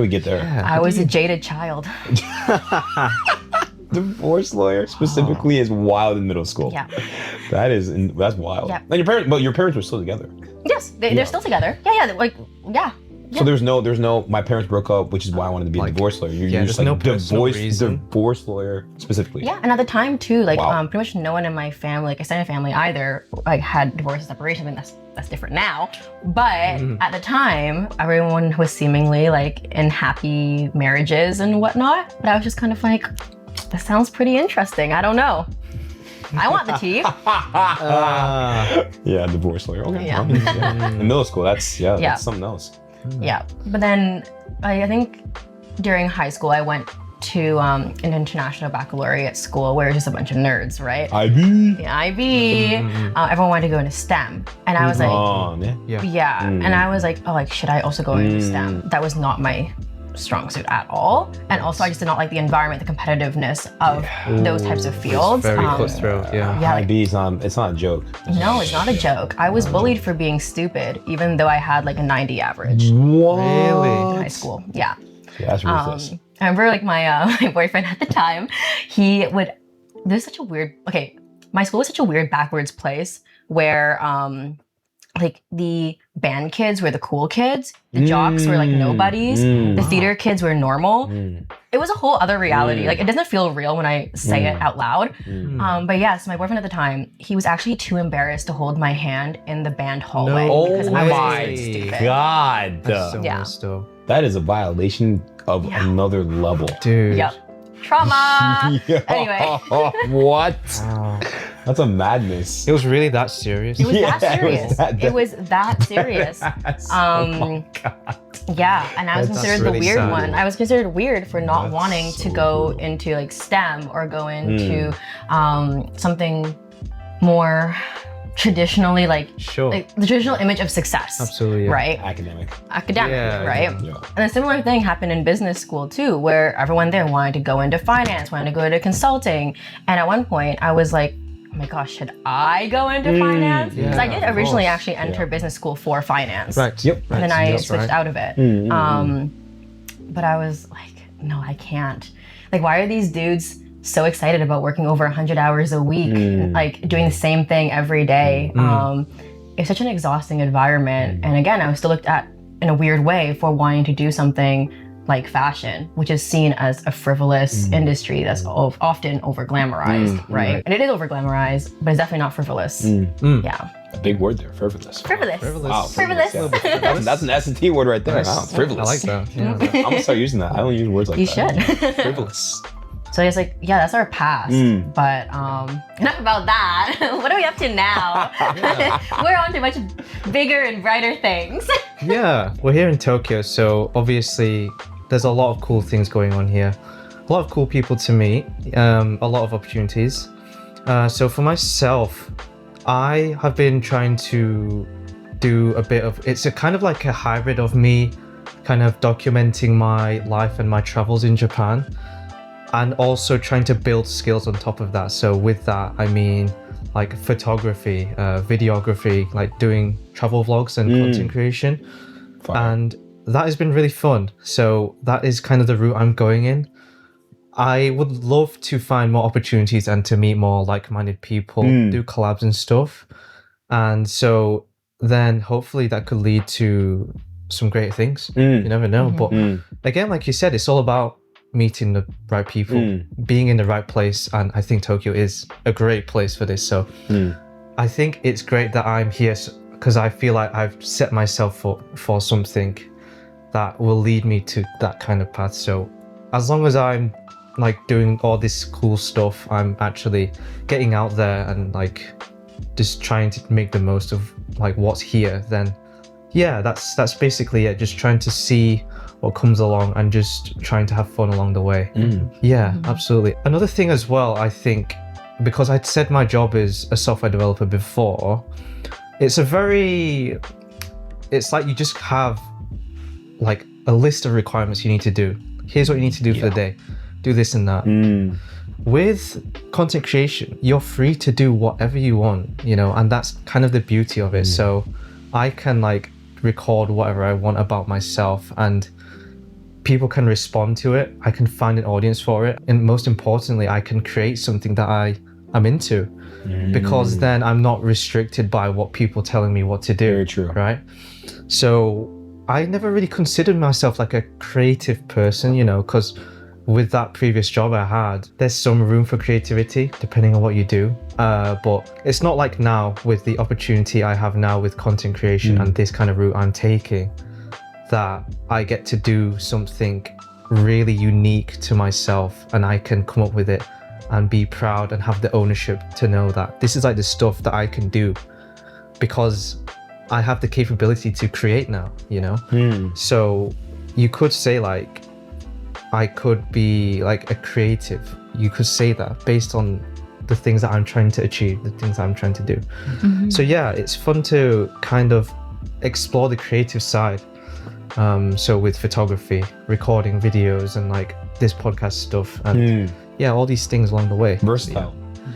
[SPEAKER 1] we get there?
[SPEAKER 2] I was a jaded child.
[SPEAKER 1] Divorce lawyer specifically is wild in middle school.
[SPEAKER 2] Yeah.
[SPEAKER 1] That's wild.
[SPEAKER 2] Yeah.
[SPEAKER 1] And your parents were still together.
[SPEAKER 2] Yes, they're still together. Yeah.
[SPEAKER 1] So there's no. My parents broke up, which is why I wanted to be a divorce lawyer. You're just like divorce lawyer specifically.
[SPEAKER 2] Yeah, and at the time too, like
[SPEAKER 1] Wow.
[SPEAKER 2] pretty much no one in my family, like extended family either, like had divorce and separation. I mean that's different now, but at the time, everyone was seemingly like in happy marriages and whatnot. But I was just kind of like, that sounds pretty interesting. I don't know. I want the tea.
[SPEAKER 1] Yeah, divorce lawyer. Okay.
[SPEAKER 2] Yeah.
[SPEAKER 1] In middle school, that's something else.
[SPEAKER 2] Yeah, but then I think during high school I went to an international baccalaureate school where it was just a bunch of nerds, right?
[SPEAKER 1] IB.
[SPEAKER 2] Yeah, IB. Everyone wanted to go into STEM, and I was like, and I was like, oh, like should I also go into STEM? That was not my strong suit at all, and also I just did not like the environment, the competitiveness of those types of fields.
[SPEAKER 3] Very cutthroat. Yeah.
[SPEAKER 1] IB is it's not a joke.
[SPEAKER 2] No, it's not a joke. I was bullied for being stupid, even though I had like a 90 average
[SPEAKER 1] What?
[SPEAKER 3] Really?
[SPEAKER 2] in high school. Yeah.
[SPEAKER 1] Yeah, that's ridiculous.
[SPEAKER 2] I remember like my boyfriend at the time, my school was such a weird backwards place where like the band kids were the cool kids, the jocks were like nobodies, the theater kids were normal. It was a whole other reality. Like it doesn't feel real when I say it out loud. But yeah, so my boyfriend at the time, he was actually too embarrassed to hold my hand in the band hallway because I was
[SPEAKER 1] my
[SPEAKER 2] stupid.
[SPEAKER 1] God.
[SPEAKER 3] That's so
[SPEAKER 2] Yeah.
[SPEAKER 3] messed up.
[SPEAKER 1] That is a violation of another level.
[SPEAKER 3] Dude.
[SPEAKER 2] Yep. Trauma. Anyway.
[SPEAKER 1] What?
[SPEAKER 3] Wow.
[SPEAKER 1] That's a madness.
[SPEAKER 3] It was really that serious?
[SPEAKER 2] It was
[SPEAKER 1] Yeah,
[SPEAKER 2] that serious. It was that serious.
[SPEAKER 1] Oh my God.
[SPEAKER 2] Yeah, and I was
[SPEAKER 3] That's
[SPEAKER 2] considered
[SPEAKER 3] really
[SPEAKER 2] the weird
[SPEAKER 3] sad.
[SPEAKER 2] one. I was considered weird for not
[SPEAKER 1] That's
[SPEAKER 2] wanting
[SPEAKER 1] so
[SPEAKER 2] to go
[SPEAKER 1] brutal.
[SPEAKER 2] into like STEM or go into something more traditionally like
[SPEAKER 3] Sure.
[SPEAKER 2] the traditional image of success.
[SPEAKER 3] Absolutely, yeah.
[SPEAKER 2] Right?
[SPEAKER 1] Academic.
[SPEAKER 2] Academic,
[SPEAKER 3] Yeah,
[SPEAKER 2] right?
[SPEAKER 1] Yeah.
[SPEAKER 2] And a similar thing happened in business school too, where everyone there wanted to go into finance, wanted to go into consulting. And at one point I was like, oh my gosh, should I go into finance? Because I did
[SPEAKER 3] of
[SPEAKER 2] originally
[SPEAKER 3] course.
[SPEAKER 2] actually enter business school for finance.
[SPEAKER 3] Right.
[SPEAKER 1] Yep.
[SPEAKER 2] And then
[SPEAKER 3] Right,
[SPEAKER 2] I
[SPEAKER 3] that's
[SPEAKER 2] switched
[SPEAKER 3] right.
[SPEAKER 2] out of it. But I was like, no, I can't. Like, why are these dudes so excited about working over 100 hours a week, like doing the same thing every day? It's such an exhausting environment. And again, I was still looked at in a weird way for wanting to do something like fashion, which is seen as a frivolous industry that's often over glamorized, right? And it is over glamorized, but it's definitely not frivolous. Yeah.
[SPEAKER 1] A big word there, frivolous.
[SPEAKER 2] Frivolous.
[SPEAKER 1] Wow,
[SPEAKER 2] Frivolous.
[SPEAKER 1] yeah. That's an S&T word right there.
[SPEAKER 3] Nice.
[SPEAKER 1] Wow, frivolous.
[SPEAKER 3] I like that. Yeah.
[SPEAKER 1] I'm gonna start using that. I don't use words like
[SPEAKER 2] You
[SPEAKER 1] that.
[SPEAKER 2] should.
[SPEAKER 1] Frivolous.
[SPEAKER 2] So it's like, yeah, that's our past. But enough about that. What are we up to now? We're on to much bigger and brighter things.
[SPEAKER 3] Yeah, we're here in Tokyo, so obviously there's a lot of cool things going on here. A lot of cool people to meet, a lot of opportunities. So for myself, I have been trying to do a bit of, it's a kind of like a hybrid of me kind of documenting my life and my travels in Japan, and also trying to build skills on top of that. So with that, I mean like photography, videography, like doing travel vlogs and content creation.
[SPEAKER 1] Fire.
[SPEAKER 3] And that has been really fun. So that is kind of the route I'm going in. I would love to find more opportunities and to meet more like-minded people, do collabs and stuff. And so then hopefully that could lead to some great things. You never know. But again, like you said, it's all about meeting the right people, being in the right place. And I think Tokyo is a great place for this. So I think it's great that I'm here because I feel like I've set myself up for something that will lead me to that kind of path. So as long as I'm like doing all this cool stuff, I'm actually getting out there and like just trying to make the most of like what's here, then yeah, that's basically it. Just trying to see what comes along and just trying to have fun along the way. Yeah, absolutely. Another thing as well, I think, because I'd said my job is a software developer before, it's like you just have like a list of requirements you need to do. Here's what you need to do for the day. Do this and that. With content creation, you're free to do whatever you want, you know, and that's kind of the beauty of it. So I can like record whatever I want about myself and people can respond to it. I can find an audience for it. And most importantly, I can create something that I'm into because then I'm not restricted by what people telling me what to do.
[SPEAKER 1] Very true.
[SPEAKER 3] Right? So I never really considered myself like a creative person, you know, because with that previous job I had, there's some room for creativity depending on what you do. But it's not like now with the opportunity I have now with content creation and this kind of route I'm taking, that I get to do something really unique to myself and I can come up with it and be proud and have the ownership to know that this is like the stuff that I can do because I have the capability to create now, you know? So you could say like, I could be like a creative. You could say that based on the things that I'm trying to achieve, the things I'm trying to do. So yeah, it's fun to kind of explore the creative side. So with photography, recording videos and like this podcast stuff and yeah, all these things along the way.
[SPEAKER 1] Versatile.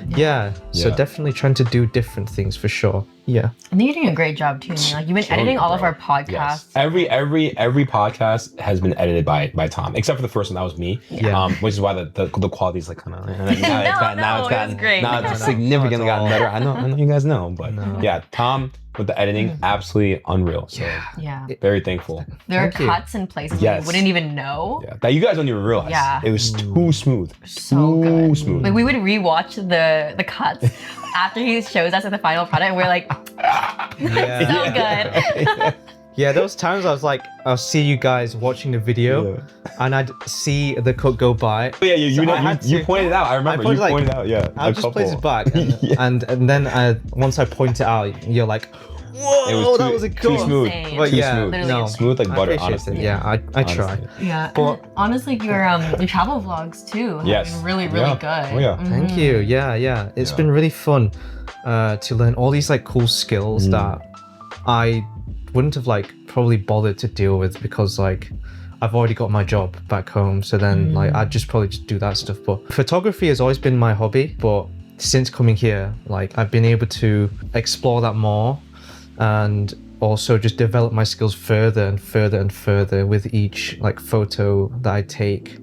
[SPEAKER 3] Yeah. So
[SPEAKER 1] Yeah.
[SPEAKER 3] definitely trying to do different things for sure. Yeah.
[SPEAKER 2] I think you're doing a great job too. Neil. Like you've been editing all of our podcasts.
[SPEAKER 1] Yes. Every podcast has been edited by Tom, except for the first one. That was me.
[SPEAKER 3] Yeah.
[SPEAKER 1] Which is why the quality is like kind of now
[SPEAKER 2] No, it was great.
[SPEAKER 1] now it's significantly
[SPEAKER 3] Not at
[SPEAKER 1] gotten
[SPEAKER 3] all.
[SPEAKER 1] better. I know you guys know, but yeah, Tom with the editing, absolutely unreal. So
[SPEAKER 2] Yeah.
[SPEAKER 1] very thankful.
[SPEAKER 2] There are
[SPEAKER 3] Thank you.
[SPEAKER 2] cuts in places where
[SPEAKER 1] Yes.
[SPEAKER 2] you wouldn't even know.
[SPEAKER 1] Yeah, that you guys don't even realize.
[SPEAKER 2] Yeah.
[SPEAKER 1] It was too smooth.
[SPEAKER 2] So good.
[SPEAKER 1] Too smooth.
[SPEAKER 2] Like we would rewatch the cuts after he shows us at the final product, and we're like, so good.
[SPEAKER 3] Yeah, those times I was like, I'll see you guys watching the video, and I'd see the cut go by.
[SPEAKER 1] But yeah, you
[SPEAKER 3] So
[SPEAKER 1] know,
[SPEAKER 3] I had
[SPEAKER 1] you
[SPEAKER 3] to-
[SPEAKER 1] pointed it out. I remember
[SPEAKER 3] pointed,
[SPEAKER 1] you
[SPEAKER 3] like,
[SPEAKER 1] pointed out. Yeah,
[SPEAKER 3] I'll
[SPEAKER 1] a
[SPEAKER 3] just place it
[SPEAKER 1] couple.
[SPEAKER 3] back, and then once I point it out, you're like, whoa,
[SPEAKER 1] It was
[SPEAKER 3] that
[SPEAKER 1] too,
[SPEAKER 3] was a
[SPEAKER 1] too
[SPEAKER 3] cut.
[SPEAKER 1] smooth.
[SPEAKER 2] Insane.
[SPEAKER 3] But
[SPEAKER 1] Too
[SPEAKER 3] yeah,
[SPEAKER 1] smooth.
[SPEAKER 2] Literally
[SPEAKER 3] no,
[SPEAKER 2] insane.
[SPEAKER 1] Smooth like
[SPEAKER 3] I
[SPEAKER 1] butter,
[SPEAKER 3] appreciate
[SPEAKER 1] honestly.
[SPEAKER 3] it. Yeah, I try.
[SPEAKER 1] Honestly.
[SPEAKER 2] Yeah.
[SPEAKER 3] But-
[SPEAKER 2] And honestly, your travel vlogs too have
[SPEAKER 1] Yes.
[SPEAKER 2] been really, really
[SPEAKER 1] Yeah.
[SPEAKER 2] good.
[SPEAKER 1] Oh, yeah.
[SPEAKER 3] Thank you. Yeah. It's been really fun to learn all these like cool skills that I wouldn't have like probably bothered to deal with because like I've already got my job back home. So then like I'd just probably just do that stuff. But photography has always been my hobby. But since coming here, like I've been able to explore that more and also just develop my skills further and further and further with each like photo that I take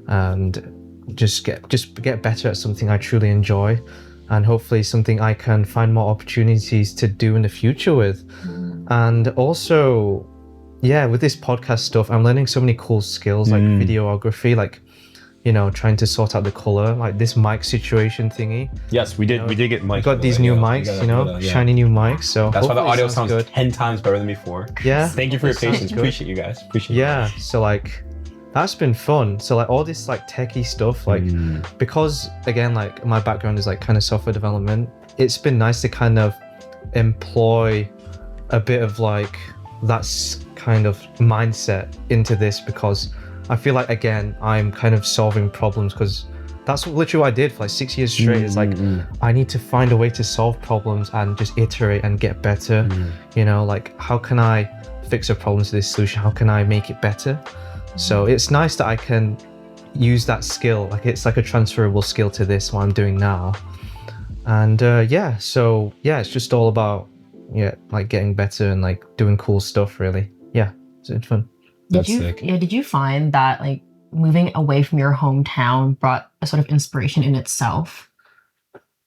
[SPEAKER 3] and just get better at something I truly enjoy and hopefully something I can find more opportunities to do in the future with. And also, yeah, with this podcast stuff, I'm learning so many cool skills like videography, like, you know, trying to sort out the color, like this mic situation thingy.
[SPEAKER 1] Yes, we did. We did get mics.
[SPEAKER 3] We got these new mics, you know, shiny new mics. So
[SPEAKER 1] That's why the
[SPEAKER 3] hopefully
[SPEAKER 1] audio
[SPEAKER 3] it
[SPEAKER 1] sounds
[SPEAKER 3] good.
[SPEAKER 1] 10 times better than before.
[SPEAKER 3] Yeah.
[SPEAKER 1] Thank you for your
[SPEAKER 3] Sounds
[SPEAKER 1] patience.
[SPEAKER 3] good.
[SPEAKER 1] Appreciate you guys. Appreciate you.
[SPEAKER 3] Yeah. So like, that's been fun. So like all this like techie stuff, like because again, like my background is like kind of software development. It's been nice to kind of employ a bit of like that's kind of mindset into this because I feel like again I'm kind of solving problems because that's literally what I did for like 6 years straight. It's like I need to find a way to solve problems and just iterate and get better. You know, like how can I fix a problem to this solution? How can I make it better? So it's nice that I can use that skill. Like it's like a transferable skill to this what I'm doing now. And so it's just all about like getting better and like doing cool stuff really. Yeah, it's fun.
[SPEAKER 1] That's
[SPEAKER 2] Did you
[SPEAKER 1] sick.
[SPEAKER 2] did you find that like moving away from your hometown brought a sort of inspiration in itself?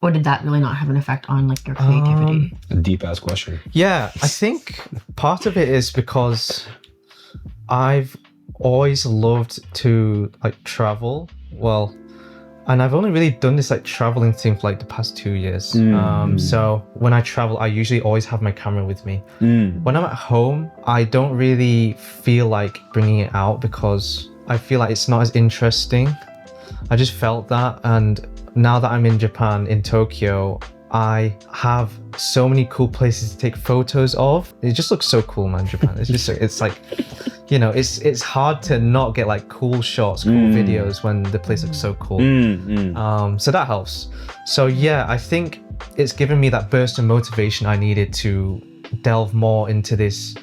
[SPEAKER 2] Or did that really not have an effect on like your creativity?
[SPEAKER 1] A deep ass question.
[SPEAKER 3] Yeah, I think part of it is because I've always loved to like travel. Well, and I've only really done this like traveling thing for like the past 2 years. So when I travel, I usually always have my camera with me. When I'm at home, I don't really feel like bringing it out because I feel like it's not as interesting. I just felt that, and now that I'm in Japan, in Tokyo, I have so many cool places to take photos of. It just looks so cool, man, Japan. It's just, it's like, you know, it's hard to not get like cool shots, cool videos when the place looks so cool. So that helps. So yeah, I think it's given me that burst of motivation I needed to delve more into this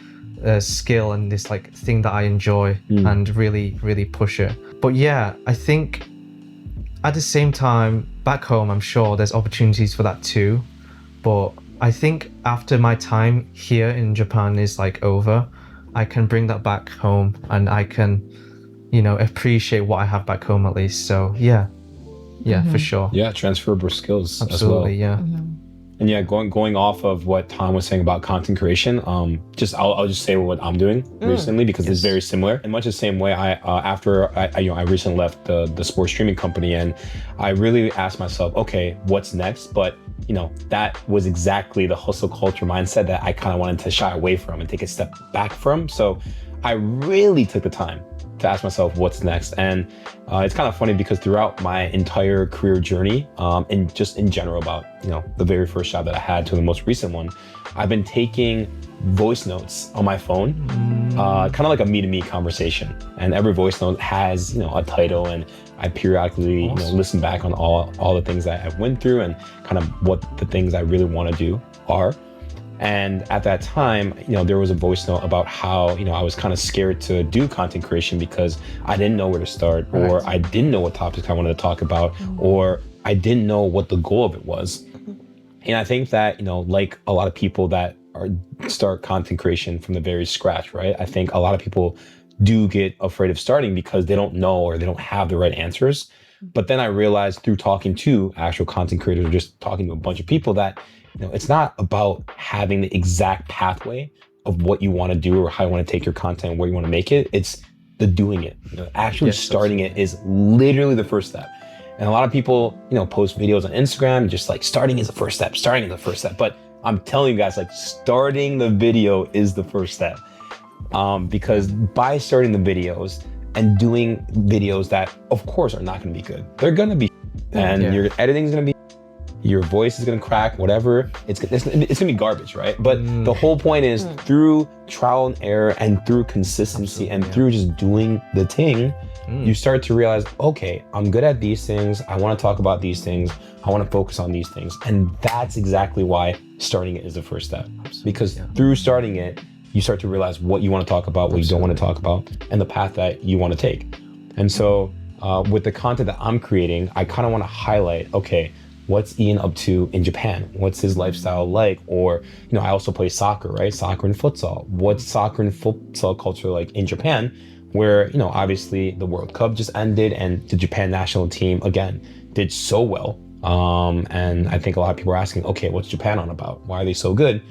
[SPEAKER 3] skill and this like thing that I enjoy and really, really push it. But yeah, I think at the same time, back home, I'm sure there's opportunities for that too. But I think after my time here in Japan is like over, I can bring that back home and I can, you know, appreciate what I have back home at least. So yeah, for sure.
[SPEAKER 1] Yeah, transferable skills
[SPEAKER 3] Absolutely,
[SPEAKER 1] as well.
[SPEAKER 3] yeah.
[SPEAKER 1] And yeah, going off of what Tom was saying about content creation, I'll just say what I'm doing recently because it's very similar. In much the same way, I recently left the sports streaming company, and I really asked myself, okay, what's next? But you know, that was exactly the hustle culture mindset that I kind of wanted to shy away from and take a step back from. So I really took the time to ask myself what's next. And it's kind of funny because throughout my entire career journey, and just in general about, you know, the very first job that I had to the most recent one, I've been taking voice notes on my phone, kind of like a me-to-me conversation. And every voice note has, you know, a title, and I periodically, you know, listen back on all the things that I went through and kind of what the things I really want to do are. And at that time, you know, there was a voice note about how, you know, I was kind of scared to do content creation because I didn't know where to start, or I didn't know what topics I wanted to talk about, or I didn't know what the goal of it was. And I think that, you know, like a lot of people that start content creation from the very scratch, right? I think a lot of people do get afraid of starting because they don't know or they don't have the right answers. But then I realized through talking to actual content creators or just talking to a bunch of people that, it's not about having the exact pathway of what you want to do or how you want to take your content and where you want to make it. It's the doing it. Actually starting it is literally the first step. And a lot of people, post videos on Instagram, just like starting is the first step. But I'm telling you guys, like starting the video is the first step. Because by starting the videos and doing videos that of course are not going to be good, they're going to be, and your editing is going to be, your voice is going to crack, whatever, it's going to be garbage, right? But the whole point is through trial and error and through consistency and through just doing the thing, you start to realize, okay, I'm good at these things. I want to talk about these things. I want to focus on these things. And that's exactly why starting it is the first step. Because through starting it, you start to realize what you want to talk about, what you don't want to talk about, and the path that you want to take. And so with the content that I'm creating, I kind of want to highlight, okay, what's Iain up to in Japan? What's his lifestyle like? Or, I also play soccer, right? Soccer and futsal. What's soccer and futsal culture like in Japan? Where, obviously the World Cup just ended and the Japan national team, again, did so well. And I think a lot of people are asking, okay, what's Japan on about? Why are they so good?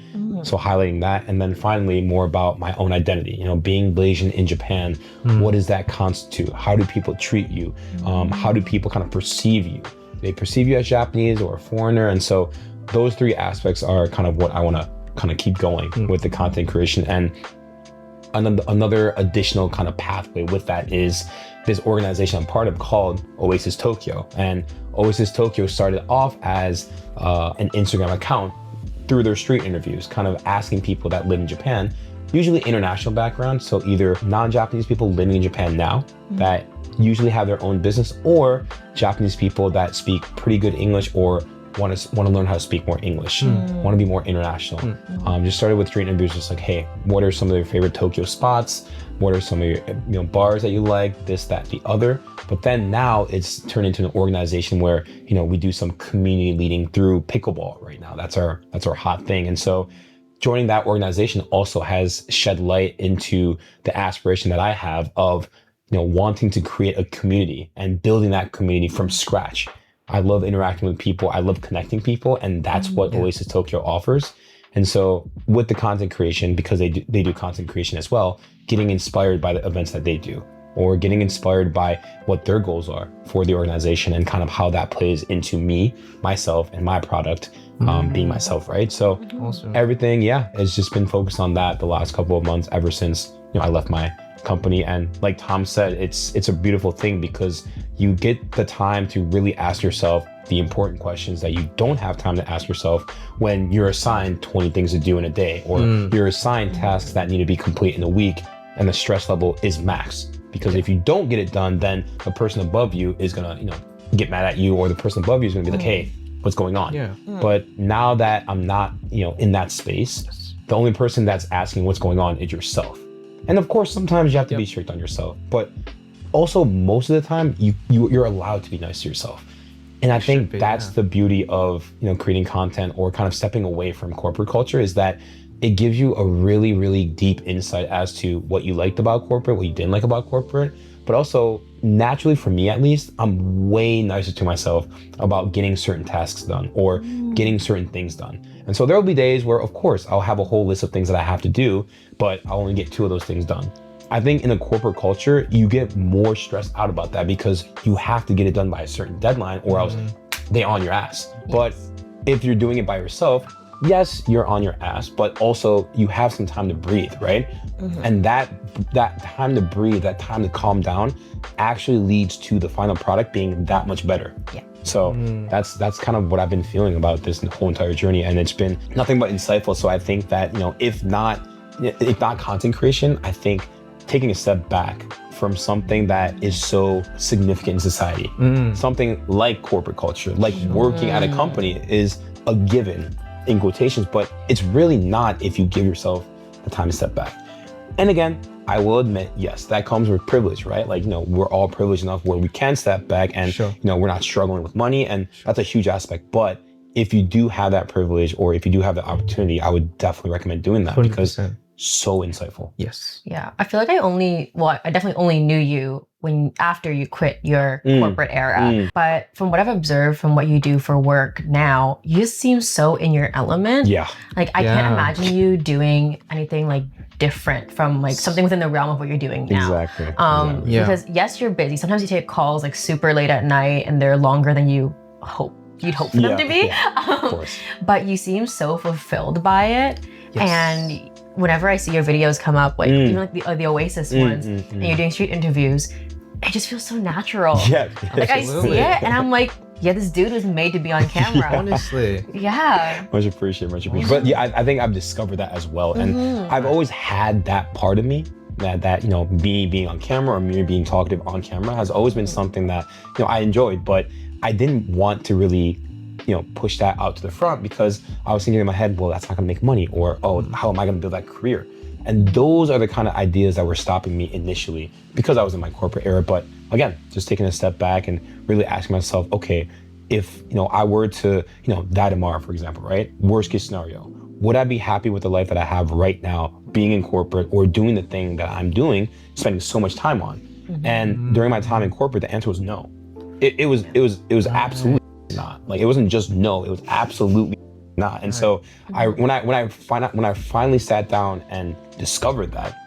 [SPEAKER 1] So highlighting that. And then finally, more about my own identity, being Malaysian in Japan, what does that constitute? How do people treat you? How do people kind of perceive you? They perceive you as Japanese or a foreigner. And so those three aspects are kind of what I want to kind of keep going with the content creation. And another additional kind of pathway with that is this organization I'm part of called Oasis Tokyo. And Oasis Tokyo started off as an Instagram account through their street interviews, kind of asking people that live in Japan, usually international background, so either non-Japanese people living in Japan now that usually have their own business, or Japanese people that speak pretty good English or want to learn how to speak more English, want to be more international. Just started with street interviews, just like, hey, what are some of your favorite Tokyo spots? What are some of your bars that you like? This, that, the other. But then now it's turned into an organization where we do some community leading through pickleball right now. That's our hot thing. And so joining that organization also has shed light into the aspiration that I have of wanting to create a community and building that community from scratch. I love interacting with people. I love connecting people. And that's what Oasis Tokyo offers. And so with the content creation, because they do content creation as well, getting inspired by the events that they do, or getting inspired by what their goals are for the organization and kind of how that plays into me, myself, and my product, being myself, right? So everything, has just been focused on that the last couple of months ever since, I left my company. And like Tom said, it's a beautiful thing because you get the time to really ask yourself the important questions that you don't have time to ask yourself when you're assigned 20 things to do in a day, or you're assigned tasks that need to be complete in a week and the stress level is max. Because if you don't get it done, then the person above you is gonna, get mad at you, or the person above you is gonna be like, hey, what's going on? But now that I'm not, in that space, the only person that's asking what's going on is yourself. And of course, sometimes you have to be strict on yourself, but also most of the time you're allowed to be nice to yourself. And I think that's the beauty of, creating content or kind of stepping away from corporate culture, is that it gives you a really, really deep insight as to what you liked about corporate, what you didn't like about corporate, but also naturally, for me at least, I'm way nicer to myself about getting certain tasks done or getting certain things done. And so there'll be days where, of course, I'll have a whole list of things that I have to do, but I'll only get 2 of those things done. I think in a corporate culture, you get more stressed out about that because you have to get it done by a certain deadline or else they on your ass. But if you're doing it by yourself, yes, you're on your ass, but also you have some time to breathe, right? And that time to breathe, that time to calm down actually leads to the final product being that much better. So that's kind of what I've been feeling about this whole entire journey, and it's been nothing but insightful. So I think that, if not content creation, I think taking a step back from something that is so significant in society, something like corporate culture, like working at a company, is a given in quotations, but it's really not if you give yourself the time to step back. And again, I will admit, yes, that comes with privilege, right? Like, we're all privileged enough where we can step back and, we're not struggling with money, and that's a huge aspect. But if you do have that privilege, or if you do have the opportunity, I would definitely recommend doing that
[SPEAKER 3] 100%.
[SPEAKER 1] because so insightful.
[SPEAKER 3] Yes.
[SPEAKER 2] Yeah, I feel like I definitely only knew you after you quit your corporate era. But from what I've observed from what you do for work now, you just seem so in your element.
[SPEAKER 1] Yeah.
[SPEAKER 2] Like I can't imagine you doing anything like different from like something within the realm of what you're doing now.
[SPEAKER 1] Exactly.
[SPEAKER 2] Because yes, you're busy. Sometimes you take calls like super late at night and they're longer than you'd hope for them to be.
[SPEAKER 1] Of course.
[SPEAKER 2] But you seem so fulfilled by it.
[SPEAKER 3] Yes.
[SPEAKER 2] And whenever I see your videos come up, like even like the Oasis ones, and you're doing street interviews, it just feels so natural.
[SPEAKER 1] Yeah.
[SPEAKER 2] Like I see it and I'm like, yeah, this dude was made to be on camera.
[SPEAKER 3] Honestly.
[SPEAKER 2] Yeah.
[SPEAKER 1] Much appreciated. But yeah, I think I've discovered that as well. And I've always had that part of me that you know, me being on camera or me being talkative on camera has always been something that, you know, I enjoyed, but I didn't want to really, you know, push that out to the front because I was thinking in my head, well, that's not gonna make money, or oh, how am I gonna build that career? And those are the kind of ideas that were stopping me initially because I was in my corporate era. But again, just taking a step back and really asking myself, okay, if, you know, I were to, you know, die tomorrow, for example, right? Worst case scenario, would I be happy with the life that I have right now, being in corporate or doing the thing that I'm doing, spending so much time on? And during my time in corporate, the answer was no. It was absolutely not. Like, it wasn't just no, it was absolutely not. And so when I finally sat down and discovered that,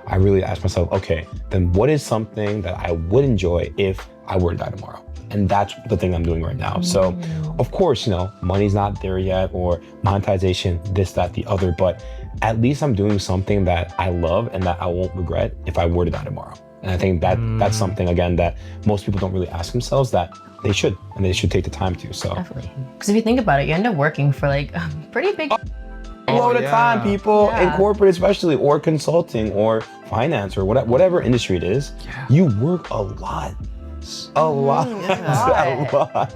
[SPEAKER 1] I really asked myself, okay, then what is something that I would enjoy if I were to die tomorrow? And that's the thing I'm doing right now. So of course, you know, money's not there yet, or monetization, this, that, the other, but at least I'm doing something that I love and that I won't regret if I were to die tomorrow. And I think that that's something, again, that most people don't really ask themselves, that they should, and they should take the time to. So
[SPEAKER 2] Definitely. Because if you think about it, you end up working for like a pretty big
[SPEAKER 1] all the time, people in corporate especially, or consulting or finance or whatever industry it is, you work a lot. A lot.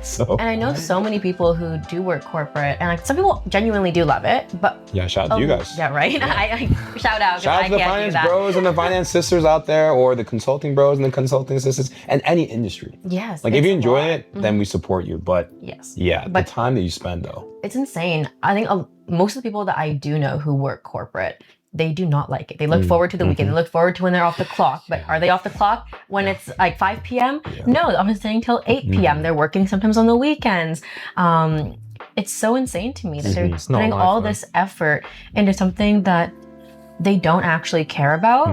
[SPEAKER 1] So
[SPEAKER 2] And I know so many people who do work corporate, and like some people genuinely do love it, but
[SPEAKER 1] yeah, shout out to you guys.
[SPEAKER 2] Yeah, right. I shout out.
[SPEAKER 1] Shout out to the finance bros and the finance sisters out there, or the consulting bros and the consulting sisters, and any industry.
[SPEAKER 2] Yes.
[SPEAKER 1] Like if you enjoy it, then we support you. But
[SPEAKER 2] yes,
[SPEAKER 1] yeah,
[SPEAKER 2] but
[SPEAKER 1] the time that you spend though,
[SPEAKER 2] it's insane. I think most of the people that I do know who work corporate, they do not like it. They look forward to the weekend. They look forward to when they're off the clock. But are they off the clock when it's like 5 p.m.? No, I'm staying till 8 p.m. They're working sometimes on the weekends. It's so insane to me that they're putting all this effort into something that they don't actually care about.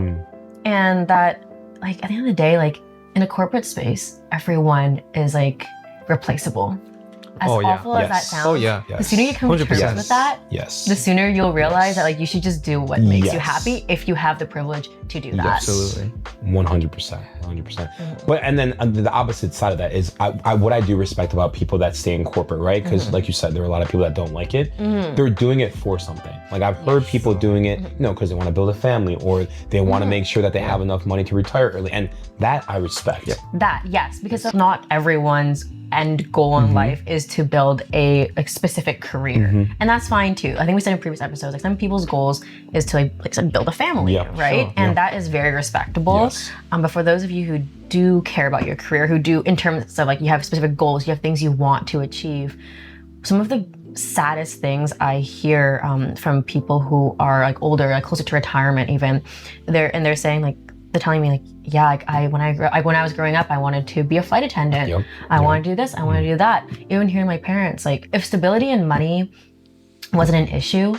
[SPEAKER 2] And that, like, at the end of the day, like, in a corporate space, everyone is like replaceable. As awful as that sounds, the sooner you come to terms with that, the sooner you'll realize that like you should just do what makes you happy if you have the privilege to do that.
[SPEAKER 3] Absolutely.
[SPEAKER 1] 100%. But and then the opposite side of that is what I do respect about people that stay in corporate, right? Because like you said, there are a lot of people that don't like it. They're doing it for something. Like I've heard people doing it, you know, because they want to build a family, or they want to make sure that they have enough money to retire early, and that I respect.
[SPEAKER 2] That because not everyone's end goal in life is to build a specific career, and that's fine too. I think we said in previous episodes, like some people's goals is to like I said, build a family, right? And that is very respectable. But for those of you who do care about your career, who do in terms of like you have specific goals, you have things you want to achieve, some of the saddest things I hear from people who are like older, like closer to retirement even, they're saying like, they're telling me like, yeah, like when I was growing up, I wanted to be a flight attendant. I want to do this. I want to do that. Even hearing my parents, like if stability and money wasn't an issue,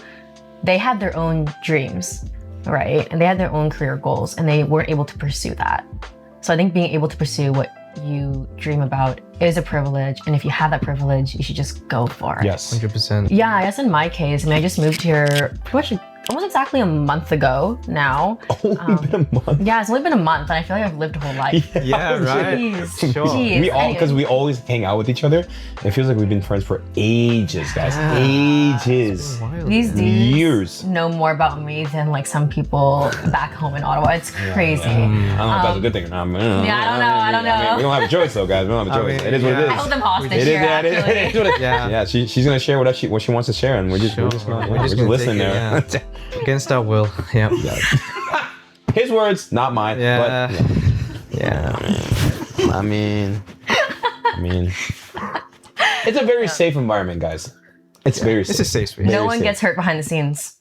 [SPEAKER 2] they had their own dreams, right? And they had their own career goals, and they weren't able to pursue that. So I think being able to pursue what you dream about is a privilege, and if you have that privilege, you should just go for it.
[SPEAKER 3] 100%.
[SPEAKER 2] Yeah, I guess in my case, I mean, I just moved here pretty much almost exactly a month ago now.
[SPEAKER 1] Only been a month.
[SPEAKER 2] Yeah, it's only been a month, and I feel like I've lived a whole life.
[SPEAKER 3] Yeah, right.
[SPEAKER 2] Jeez.
[SPEAKER 3] Sure.
[SPEAKER 2] Jeez.
[SPEAKER 1] We all, because we always hang out with each other. It feels like we've been friends for ages, guys. Ages.
[SPEAKER 2] These dudes
[SPEAKER 1] Years.
[SPEAKER 2] know more about me than like some people back home in Ottawa. It's crazy.
[SPEAKER 1] I don't know if that's a good thing or not.
[SPEAKER 2] I don't know.
[SPEAKER 1] I mean, we don't have a choice though, guys. We don't have a choice. It is what it is.
[SPEAKER 2] I hold them hostage
[SPEAKER 1] It is,
[SPEAKER 2] here,
[SPEAKER 1] yeah, it is.
[SPEAKER 2] actually.
[SPEAKER 1] It is what it is.
[SPEAKER 3] Yeah.
[SPEAKER 1] She's gonna share what she wants to share, and we're just listening there.
[SPEAKER 3] Against our will. Yeah.
[SPEAKER 1] His words, not mine.
[SPEAKER 3] Yeah.
[SPEAKER 1] But,
[SPEAKER 3] yeah.
[SPEAKER 1] I mean, it's a very safe environment, guys. It's very safe.
[SPEAKER 3] It's a safe space.
[SPEAKER 2] No one gets hurt behind the scenes.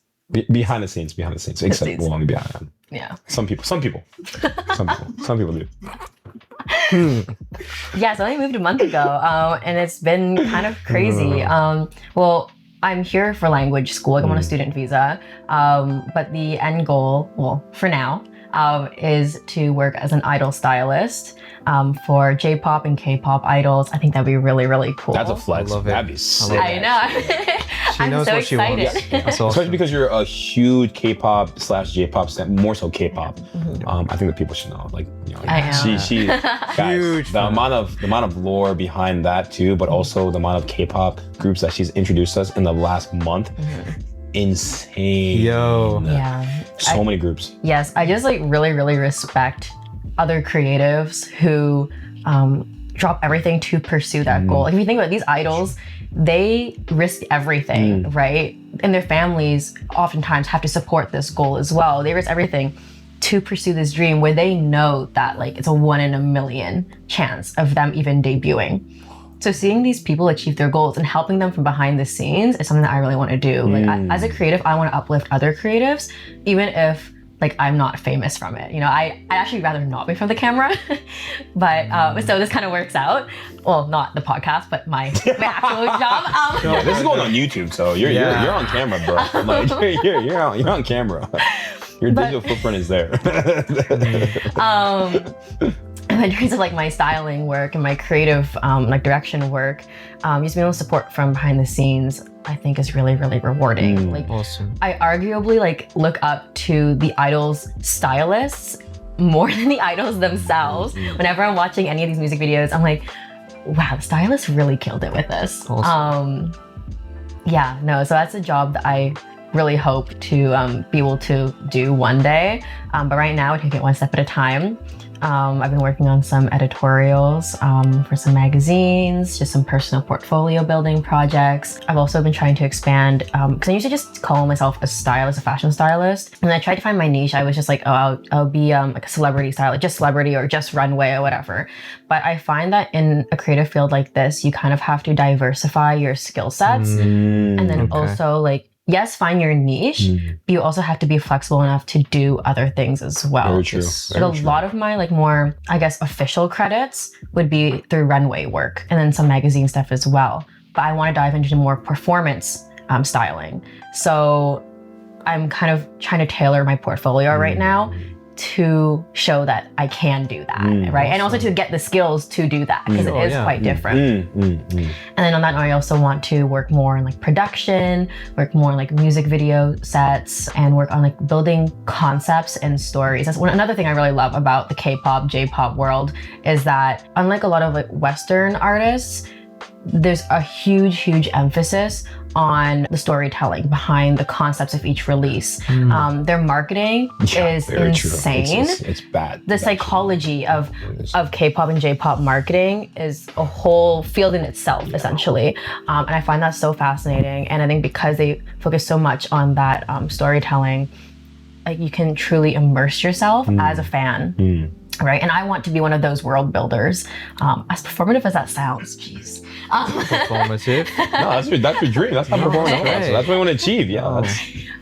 [SPEAKER 1] Behind the scenes, except well, only behind them.
[SPEAKER 2] Yeah.
[SPEAKER 1] Some people do.
[SPEAKER 2] Yeah, so I moved a month ago, and it's been kind of crazy. Well, I'm here for language school. Like I'm on a student visa, but the end goal, well, for now, is to work as an idol stylist for J-pop and K-pop idols. I think that'd be really, really cool.
[SPEAKER 1] That's a flex.
[SPEAKER 3] I love it.
[SPEAKER 1] That'd be sick.
[SPEAKER 2] I know.
[SPEAKER 3] She
[SPEAKER 2] I'm
[SPEAKER 3] knows
[SPEAKER 2] so
[SPEAKER 3] what she
[SPEAKER 2] excited.
[SPEAKER 3] wants. That's awesome.
[SPEAKER 1] Especially because you're a huge K-pop/J-pop stan, more so K-pop. I think that people should know. Like, you know,
[SPEAKER 2] I know.
[SPEAKER 1] she guys,
[SPEAKER 3] Huge
[SPEAKER 1] the
[SPEAKER 3] fan.
[SPEAKER 1] amount of lore behind that too, but also the amount of K-pop groups that she's introduced us in the last month. Insane.
[SPEAKER 3] Yo.
[SPEAKER 2] Yeah.
[SPEAKER 1] So many groups.
[SPEAKER 2] Yes, I just like really, really respect other creatives who drop everything to pursue that goal. Like if you think about it, these idols, they risk everything, right? And their families oftentimes have to support this goal as well. They risk everything to pursue this dream where they know that like it's a 1 in a million chance of them even debuting. So seeing these people achieve their goals and helping them from behind the scenes is something that I really want to do. Like as a creative, I want to uplift other creatives, even if like I'm not famous from it. You know, I actually rather not be from the camera, but so this kind of works out. Well, not the podcast, but my actual job.
[SPEAKER 1] Yeah, this is going on YouTube, so you're on camera, bro. Like you're on camera. Your digital footprint is there.
[SPEAKER 2] In terms of like my styling work and my creative like direction work, just being able to support from behind the scenes, I think is really, really rewarding. Like
[SPEAKER 3] Awesome.
[SPEAKER 2] I arguably like look up to the idols stylists more than the idols themselves. Whenever I'm watching any of these music videos, I'm like, wow, the stylist really killed it with this.
[SPEAKER 3] Awesome.
[SPEAKER 2] Yeah, no, so that's a job that I really hope to be able to do one day. But right now I take it one step at a time. I've been working on some editorials for some magazines, just some personal portfolio building projects. I've also been trying to expand, because I used to just call myself a stylist, a fashion stylist. And I tried to find my niche. I was just like, oh, I'll be like a celebrity stylist, just celebrity or just runway or whatever. But I find that in a creative field like this, you kind of have to diversify your skill sets. And then also like, yes, find your niche, but you also have to be flexible enough to do other things as well.
[SPEAKER 1] Very true.
[SPEAKER 2] Like a lot of my like more, I guess, official credits would be through runway work and then some magazine stuff as well. But I want to dive into more performance styling. So I'm kind of trying to tailor my portfolio right now to show that I can do that, right?
[SPEAKER 3] Awesome.
[SPEAKER 2] And also to get the skills to do that because it is quite different. And then on that note, I also want to work more in like production, work more in like music video sets, and work on like building concepts and stories. That's another thing I really love about the K-pop, J-pop world is that unlike a lot of like Western artists, there's a huge emphasis on the storytelling behind the concepts of each release. Their marketing is insane.
[SPEAKER 1] It's bad.
[SPEAKER 2] The psychology of K-pop and J-pop marketing is a whole field in itself, essentially. And I find that so fascinating. And I think because they focus so much on that storytelling, like you can truly immerse yourself as a fan. Right, and I want to be one of those world builders. As performative as that sounds, jeez.
[SPEAKER 3] Performative.
[SPEAKER 1] No, that's your dream. That's how performance is. So that's what you want to achieve. Yeah,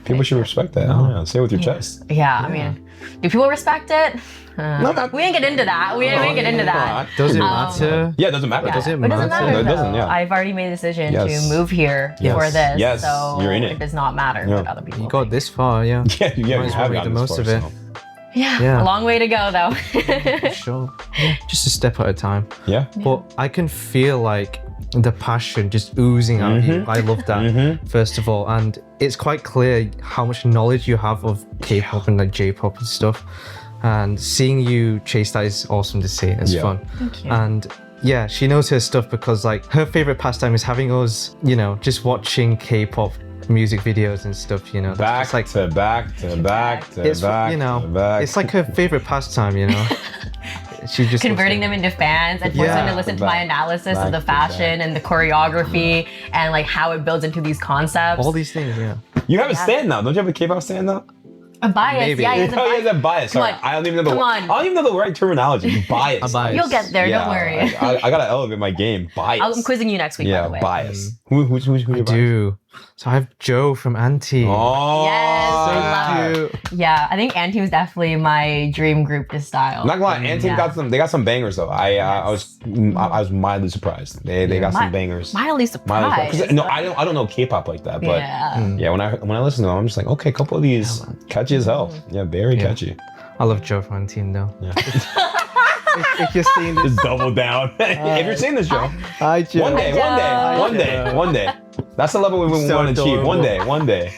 [SPEAKER 1] people should respect that. Yeah, say it with your chest.
[SPEAKER 2] Yeah, I mean, do people respect it? We didn't get into that. We didn't get into that.
[SPEAKER 3] Does it matter?
[SPEAKER 1] Yeah, it doesn't matter.
[SPEAKER 3] Does it
[SPEAKER 2] It doesn't matter.
[SPEAKER 1] No, it doesn't,
[SPEAKER 2] though.
[SPEAKER 1] yeah.
[SPEAKER 2] I've already made a decision
[SPEAKER 1] Yes.
[SPEAKER 2] to move here for this.
[SPEAKER 1] Yes,
[SPEAKER 2] so
[SPEAKER 1] you're in it.
[SPEAKER 2] It does not matter what other people
[SPEAKER 3] You got this far, yeah.
[SPEAKER 1] Yeah,
[SPEAKER 3] Might
[SPEAKER 1] you
[SPEAKER 3] as well
[SPEAKER 1] have
[SPEAKER 3] make
[SPEAKER 1] gotten
[SPEAKER 3] the
[SPEAKER 1] this
[SPEAKER 3] most
[SPEAKER 1] far,
[SPEAKER 3] of it.
[SPEAKER 1] so.
[SPEAKER 2] Yeah, a long way to go though.
[SPEAKER 3] For sure. Yeah, just a step at a time.
[SPEAKER 1] Yeah.
[SPEAKER 3] But I can feel like the passion just oozing out of you. I love that, first of all. And it's quite clear how much knowledge you have of K-pop and like J-pop and stuff. And seeing you chase that is awesome to see. It's fun.
[SPEAKER 2] Thank you.
[SPEAKER 3] And yeah, she knows her stuff because like her favorite pastime is having us, you know, just watching K-pop music videos and stuff, you know.
[SPEAKER 1] Back
[SPEAKER 3] like
[SPEAKER 1] to back to back to
[SPEAKER 3] it's
[SPEAKER 1] back
[SPEAKER 3] you know
[SPEAKER 1] to back.
[SPEAKER 3] it's like her favorite pastime, you know. She just
[SPEAKER 2] Converting them into fans and forcing them to listen to my analysis of the fashion and the choreography and like how it builds into these concepts.
[SPEAKER 3] all these things, yeah.
[SPEAKER 1] You have a stand now. Don't you have a K-pop stand now?
[SPEAKER 2] A bias,
[SPEAKER 3] Maybe.
[SPEAKER 2] yeah. He has a
[SPEAKER 1] Oh,
[SPEAKER 2] bias.
[SPEAKER 1] he has a bias.
[SPEAKER 2] Come
[SPEAKER 1] Sorry,
[SPEAKER 2] on.
[SPEAKER 1] I don't even know
[SPEAKER 2] Come on.
[SPEAKER 1] I don't even know the right terminology. Bias.
[SPEAKER 3] A bias.
[SPEAKER 2] You'll get there.
[SPEAKER 1] Yeah,
[SPEAKER 2] Don't worry.
[SPEAKER 1] I gotta elevate my game. Bias.
[SPEAKER 2] I'm quizzing you next week, by
[SPEAKER 1] Yeah,
[SPEAKER 2] the way.
[SPEAKER 1] bias. Who's your bias?
[SPEAKER 3] Do So I have Joe from Auntie.
[SPEAKER 1] Oh,
[SPEAKER 2] Yes, I love
[SPEAKER 3] Cute.
[SPEAKER 2] Yeah, I think Anti was definitely my dream group to style.
[SPEAKER 1] I'm not gonna lie, Anthem
[SPEAKER 2] Yeah.
[SPEAKER 1] got some. They got some bangers though. I was mildly surprised. They got some bangers.
[SPEAKER 2] Mildly surprised.
[SPEAKER 1] 'Cause, no, I don't know K-pop like that, but
[SPEAKER 2] Yeah.
[SPEAKER 1] yeah, when I listen to them, I'm just like, okay, a couple of these catchy as hell. Yeah, very catchy.
[SPEAKER 3] I love Joe from Auntie though.
[SPEAKER 1] Yeah.
[SPEAKER 3] If you're seeing this,
[SPEAKER 1] Just double down. If you're seeing this show,
[SPEAKER 3] hi Joe.
[SPEAKER 1] one day. That's the level we
[SPEAKER 3] So
[SPEAKER 1] want to achieve.
[SPEAKER 3] adorable.
[SPEAKER 1] One day.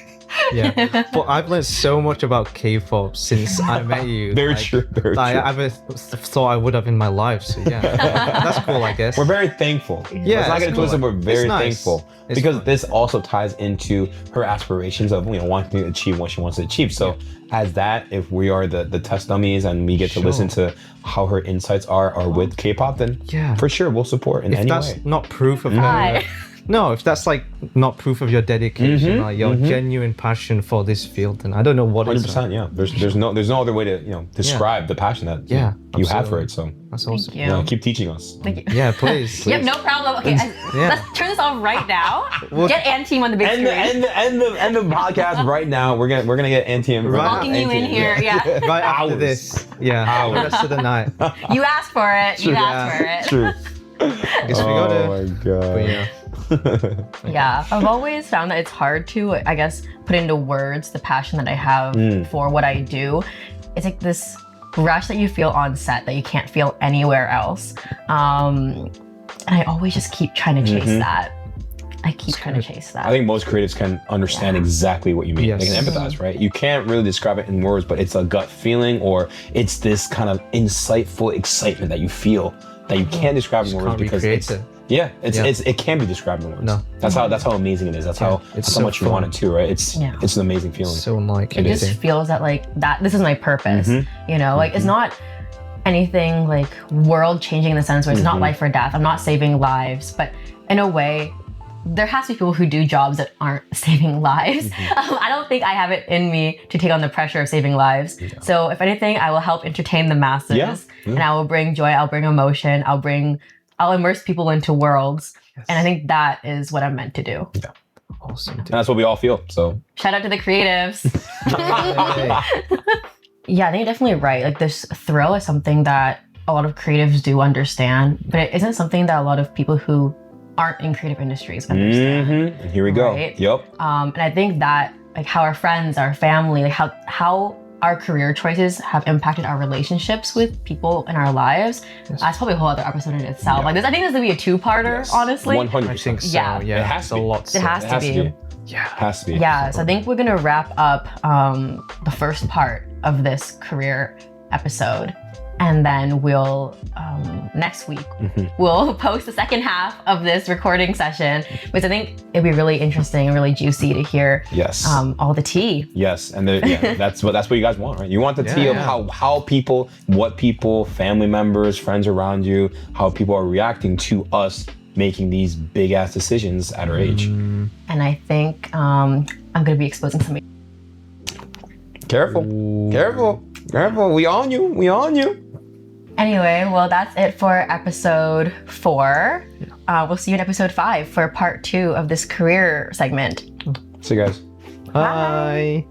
[SPEAKER 3] Yeah, but I've learned so much about K-pop since I met you.
[SPEAKER 1] Very true. Very
[SPEAKER 3] I
[SPEAKER 1] true.
[SPEAKER 3] ever thought I would have in my life. So yeah, that's cool, I guess.
[SPEAKER 1] We're very thankful.
[SPEAKER 3] Yeah,
[SPEAKER 1] Let's not
[SPEAKER 3] it's
[SPEAKER 1] get it
[SPEAKER 3] cool.
[SPEAKER 1] twisted. We're very
[SPEAKER 3] It's nice.
[SPEAKER 1] thankful
[SPEAKER 3] It's
[SPEAKER 1] because
[SPEAKER 3] fun.
[SPEAKER 1] this also ties into her aspirations of wanting to achieve what she wants to achieve. So as that, if we are the test dummies and we get to listen to how her insights are with K-pop, then
[SPEAKER 3] Yeah.
[SPEAKER 1] for sure we'll support in
[SPEAKER 3] If
[SPEAKER 1] any
[SPEAKER 3] that's
[SPEAKER 1] way.
[SPEAKER 3] not proof of her,
[SPEAKER 2] Hi.
[SPEAKER 3] no, if that's like not proof of your dedication or your genuine passion for this field, then I don't know what is.
[SPEAKER 1] 100%. Yeah. There's no other way to describe the passion that
[SPEAKER 3] Yeah,
[SPEAKER 1] you have for
[SPEAKER 3] absolutely.
[SPEAKER 1] it. So
[SPEAKER 3] That's awesome.
[SPEAKER 2] Thank you.
[SPEAKER 1] keep teaching us.
[SPEAKER 2] Thank you.
[SPEAKER 3] Yeah, please.
[SPEAKER 2] Yep, no problem. Okay,
[SPEAKER 3] Yeah.
[SPEAKER 2] let's turn this off right now. Get Anti on the big
[SPEAKER 1] End
[SPEAKER 2] screen.
[SPEAKER 1] the podcast right now. We're gonna get Anti
[SPEAKER 3] Right.
[SPEAKER 2] Locking you in here. Yeah.
[SPEAKER 3] Right after
[SPEAKER 1] Hours.
[SPEAKER 3] this, yeah,
[SPEAKER 1] Hours.
[SPEAKER 3] the rest of the night.
[SPEAKER 2] You asked for it. You asked for it.
[SPEAKER 1] True.
[SPEAKER 3] Guess we gotta.
[SPEAKER 1] Oh my god.
[SPEAKER 3] But yeah.
[SPEAKER 2] Yeah, I've always found that it's hard to, I guess, put into words the passion that I have for what I do. It's like this rush that you feel on set that you can't feel anywhere else. And I always just keep trying to chase that. I keep trying to chase that.
[SPEAKER 1] I think most creatives can understand exactly what you mean.
[SPEAKER 3] Yes.
[SPEAKER 1] They can empathize, right? You can't really describe it in words, but it's a gut feeling or it's this kind of insightful excitement that you feel that you can't describe in words
[SPEAKER 3] Can't
[SPEAKER 1] because
[SPEAKER 3] recreate
[SPEAKER 1] it's
[SPEAKER 3] it.
[SPEAKER 1] yeah,
[SPEAKER 3] Yeah.
[SPEAKER 1] it can be described in words.
[SPEAKER 3] No.
[SPEAKER 1] That's how amazing it is. That's how
[SPEAKER 3] it's
[SPEAKER 1] how
[SPEAKER 3] so
[SPEAKER 1] much you want it
[SPEAKER 3] fun.
[SPEAKER 1] to, right? It's an amazing feeling.
[SPEAKER 3] So unlike
[SPEAKER 2] It just
[SPEAKER 3] anything.
[SPEAKER 2] feels that like that this is my purpose. You know, like it's not anything like world changing in the sense where it's not life or death. I'm not saving lives, but in a way, there has to be people who do jobs that aren't saving lives. I don't think I have it in me to take on the pressure of saving lives. So if anything, I will help entertain the masses
[SPEAKER 1] Yeah.
[SPEAKER 2] and I will bring joy, I'll bring emotion, I'll immerse people into worlds. And I think that is what I'm meant to do.
[SPEAKER 3] Awesome.
[SPEAKER 1] And that's what we all feel. So
[SPEAKER 2] Shout out to the creatives. Yeah, I think you're definitely right. Like this thrill is something that a lot of creatives do understand, but it isn't something that a lot of people who aren't in creative industries understand.
[SPEAKER 1] and here we go.
[SPEAKER 2] Right.
[SPEAKER 1] Yep.
[SPEAKER 2] And I think that like how our friends, our family, like how our career choices have impacted our relationships with people in our lives. That's probably a whole other episode in itself.
[SPEAKER 1] Yeah.
[SPEAKER 2] Like this, I think this is gonna be a two-parter, honestly.
[SPEAKER 1] 100%.
[SPEAKER 3] I think so.
[SPEAKER 2] Yeah.
[SPEAKER 3] Yeah,
[SPEAKER 1] It has
[SPEAKER 3] it's
[SPEAKER 1] to
[SPEAKER 3] a
[SPEAKER 1] be.
[SPEAKER 3] lot.
[SPEAKER 2] It has to be.
[SPEAKER 3] Yeah.
[SPEAKER 1] Has to be.
[SPEAKER 2] Yeah, so I think we're gonna wrap up the first part of this career episode, and then we'll next week we'll post the second half of this recording session, because I think it'd be really interesting and really juicy to hear
[SPEAKER 1] Yes.
[SPEAKER 2] all the tea.
[SPEAKER 1] Yes, and that's what you guys want, right? You want the tea of
[SPEAKER 3] Yeah.
[SPEAKER 1] how people, what people, family members, friends around you, how people are reacting to us making these big ass decisions at our age.
[SPEAKER 2] And I think I'm gonna be exposing some.
[SPEAKER 1] Careful, careful. We on you.
[SPEAKER 2] Anyway, well, that's it for episode 4. We'll see you in episode 5 for part 2 of this career segment.
[SPEAKER 1] See you guys.
[SPEAKER 3] Bye.